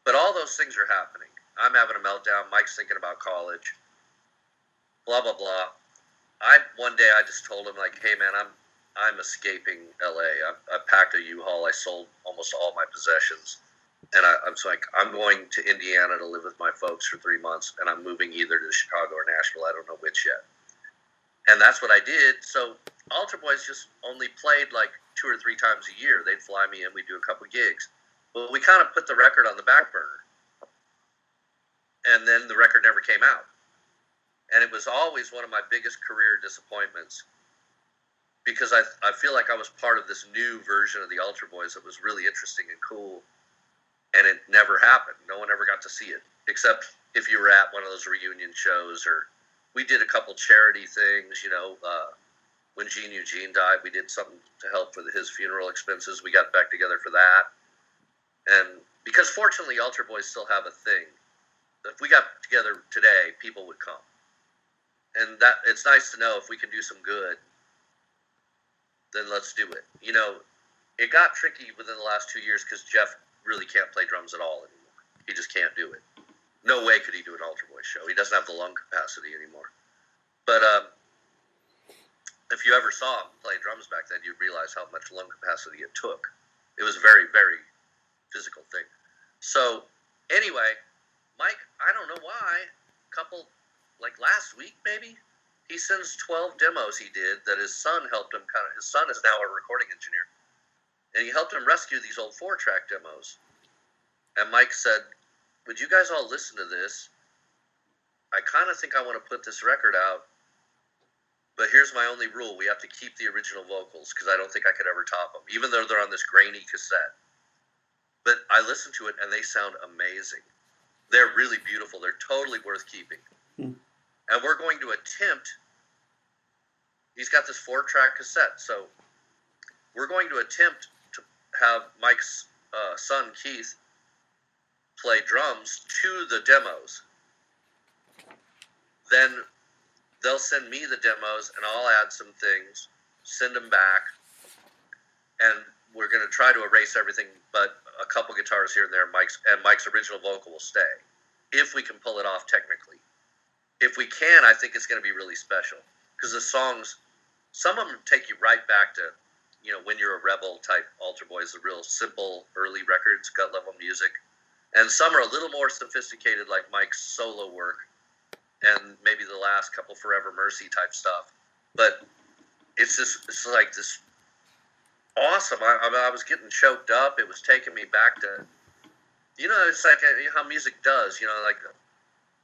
But all those things are happening. I'm having a meltdown. Mike's thinking about college. Blah, blah, blah. One day I just told him, like, hey, man, I'm escaping L.A. I packed a U-Haul. I sold almost all my possessions. And I was like, I'm going to Indiana to live with my folks for 3 months, and I'm moving either to Chicago or Nashville. I don't know which yet. And that's what I did. So Altar Boys just only played like 2 or 3 times a year. They'd fly me in. We'd do a couple gigs. Well, we kind of put the record on the back burner. And then the record never came out. And it was always one of my biggest career disappointments, because I feel like I was part of this new version of the Altar Boys that was really interesting and cool. And it never happened. No one ever got to see it, except if you were at one of those reunion shows, or we did a couple charity things, when Gene Eugene died, we did something to help with his funeral expenses. We got back together for that. And because fortunately Altar Boys still have a thing. If we got together today, people would come. And that it's nice to know if we can do some good, then let's do it. It got tricky within the last 2 years because Jeff really can't play drums at all anymore. He just can't do it. No way could he do an Altar Boys show. He doesn't have the lung capacity anymore. But if you ever saw him play drums back then, you'd realize how much lung capacity it took. It was a very, very physical thing. So anyway, Mike, I don't know why, last week maybe, he sends 12 demos he did that his son helped him his son is now a recording engineer. And he helped him rescue these old 4-track demos. And Mike said, would you guys all listen to this? I kind of think I want to put this record out, but here's my only rule. We have to keep the original vocals because I don't think I could ever top them, even though they're on this grainy cassette. But I listened to it, and they sound amazing. They're really beautiful. They're totally worth keeping. And we're going to attempt, he's got this 4-track cassette, so we're going to attempt to have Mike's son, Keith, play drums to the demos. Then they'll send me the demos, and I'll add some things, send them back, and we're going to try to erase everything but a couple guitars here and there. Mike's original vocal will stay, if we can pull it off technically. If we can, I think it's going to be really special, because the songs, some of them take you right back to, When You're a Rebel type Altar Boys, the real simple early records, gut level music, and some are a little more sophisticated, like Mike's solo work, and maybe the last couple Forever Mercy type stuff. But it's like this awesome. I was getting choked up. It was taking me back to, it's like how music does. Like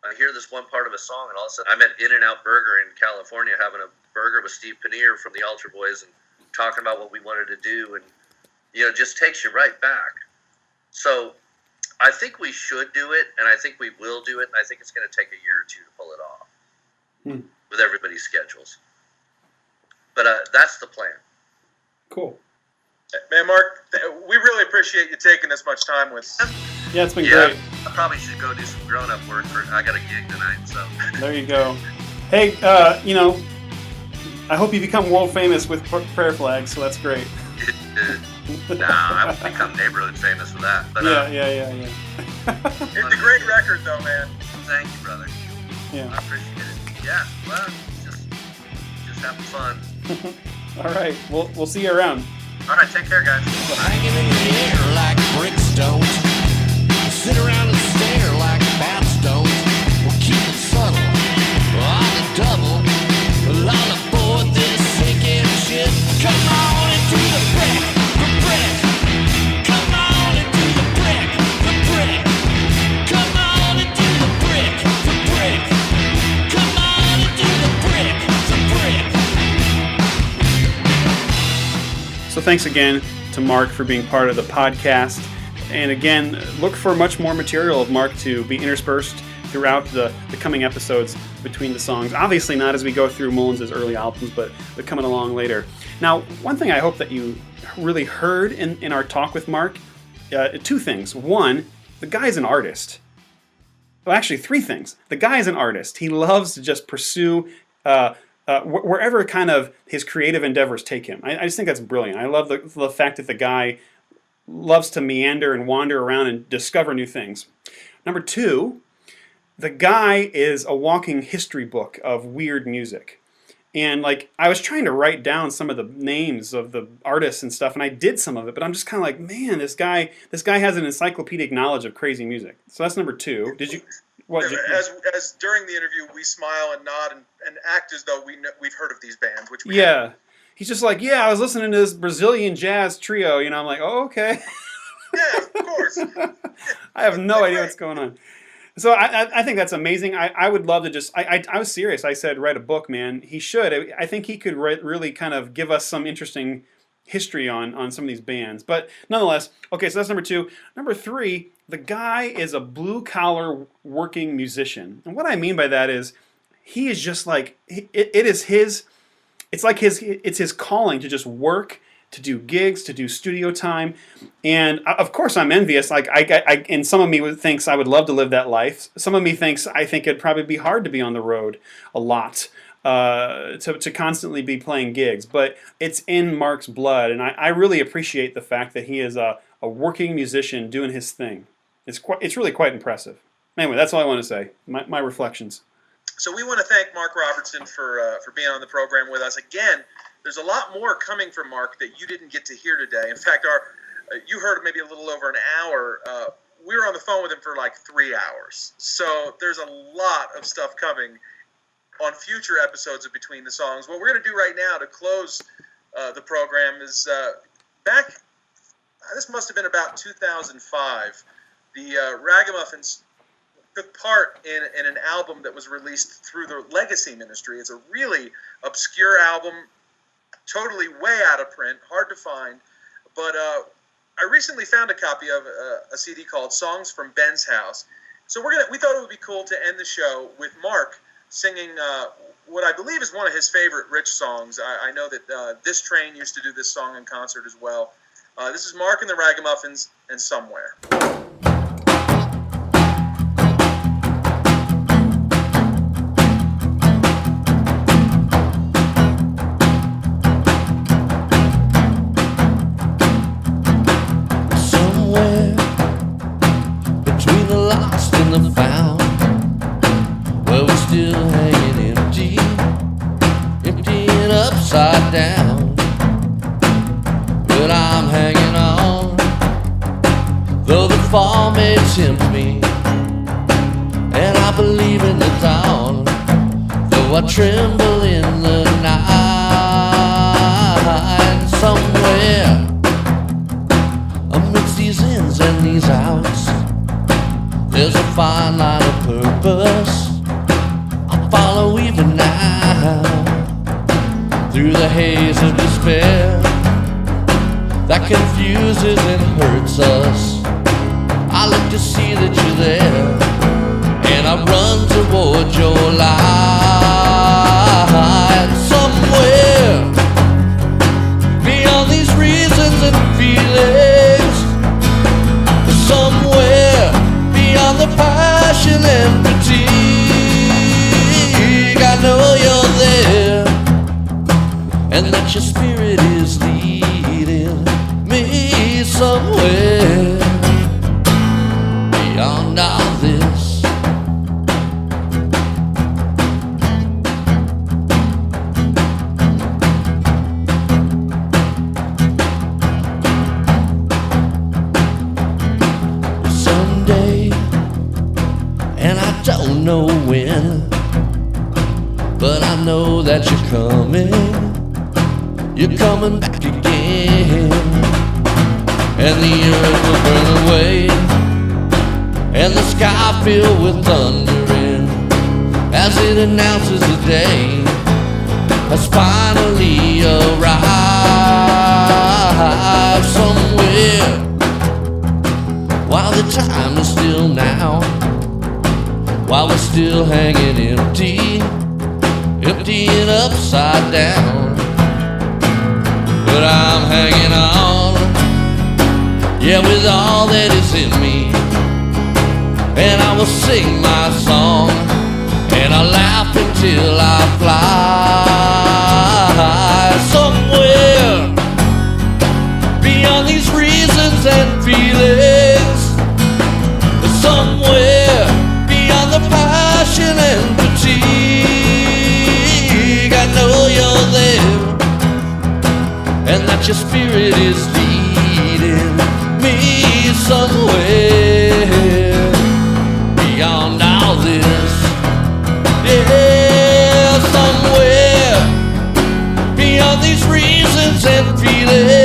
I hear this one part of a song, and all of a sudden I'm at In-N-Out Burger in California having a burger with Steve Paneer from the Altar Boys and talking about what we wanted to do, and it just takes you right back. So I think we should do it, and I think we will do it, and I think it's going to take a year or two to pull it off with everybody's schedules. But that's the plan. Cool. Man, Mark, we really appreciate you taking this much time with us. Yeah, it's been great. I probably should go do some grown-up work. I got a gig tonight, so. There you go. Hey, I hope you become world famous with prayer flags, so that's great. Nah, I won't become neighborhood famous for that. But, yeah. It's a great record, though, man. Thank you, brother. Yeah. I appreciate it. Yeah, well, just having fun. All right, we'll see you around. All right, take care, guys. Hanging in the air like brickstones. Sit around and stare like batstones. We'll keep it subtle on the double. All aboard this sinking ship. Come on into the brick, the brick. Come on into the brick, the brick. Come on into the brick, the brick. Come on into the brick, the brick. So thanks again to Mark for being part of the podcast. And again, look for much more material of Mark to be interspersed throughout the coming episodes between the songs. Obviously not as we go through Mullins' early albums, but coming along later. Now, one thing I hope that you really heard in our talk with Mark, 2 things. One, the guy's an artist. Well, actually, 3 things. The guy is an artist. He loves to just pursue wherever kind of his creative endeavors take him. I just think that's brilliant. I love the fact that the guy loves to meander and wander around and discover new things. Number 2, the guy is a walking history book of weird music. And I was trying to write down some of the names of the artists and stuff, and I did some of it, but I'm just kind of like, man, this guy has an encyclopedic knowledge of crazy music. So that's number 2. Did you? What? As during the interview, we smile and nod and act as though we've heard of these bands, which we yeah. He's just like, I was listening to this Brazilian jazz trio. I'm like, oh, okay. Yeah, of course. I have no idea what's going on. So I think that's amazing. I would love to just, I was serious. I said, write a book, man. He should. I think he could really kind of give us some interesting history on some of these bands. But nonetheless, okay, so that's number 2. Number 3, the guy is a blue-collar working musician. And what I mean by that is he is just like, it's his calling to just work, to do gigs, to do studio time. And of course I'm envious. And some of me thinks I would love to live that life. Some of me thinks I think it'd probably be hard to be on the road a lot, to constantly be playing gigs. But it's in Mark's blood, and I really appreciate the fact that he is a working musician doing his thing. It's really quite impressive. Anyway, that's all I want to say. My reflections. So we want to thank Mark Robertson for being on the program with us. Again, there's a lot more coming from Mark that you didn't get to hear today. In fact, you heard maybe a little over an hour. We were on the phone with him for like 3 hours. So there's a lot of stuff coming. on future episodes of Between the Songs. What we're going to do right now to close the program is back, this must have been about 2005, the Ragamuffins took part in an album that was released through the Legacy Ministry. It's a really obscure album, totally way out of print, hard to find, but I recently found a copy of a CD called Songs from Ben's House. So we thought it would be cool to end the show with Mark singing what I believe is one of his favorite Rich songs. I know that This Train used to do this song in concert as well. This is Mark and the Ragamuffins and Somewhere. The found, well, we're still hanging empty and upside down. But I'm hanging on, though the fall may tempt me, and I believe in the dawn, though I tremble in the night. Somewhere amidst these ins and these outs, there's a fine line of purpose I'll follow even now, through the haze of despair that confuses and hurts us. I look to see that you're there, and I run toward your light. Somewhere beyond these reasons and feelings, somewhere beyond the passion and fatigue, I know you're there, and that your spirit is leading me somewhere beyond all this. Someday, and I don't know when, but I know that you're coming back again, and the earth will burn away, and the sky filled with thundering, as it announces the day has finally arrived. Somewhere, while the time is still now, while we're still hanging empty and upside down, but I'm hanging on, yeah, with all that is in me, and I will sing my song, and I'll laugh until I fly. Somewhere beyond these reasons and feelings, somewhere beyond the passion and fatigue, I know you're there, and that your spirit is leading me somewhere beyond all this. Yeah, somewhere beyond these reasons and feelings,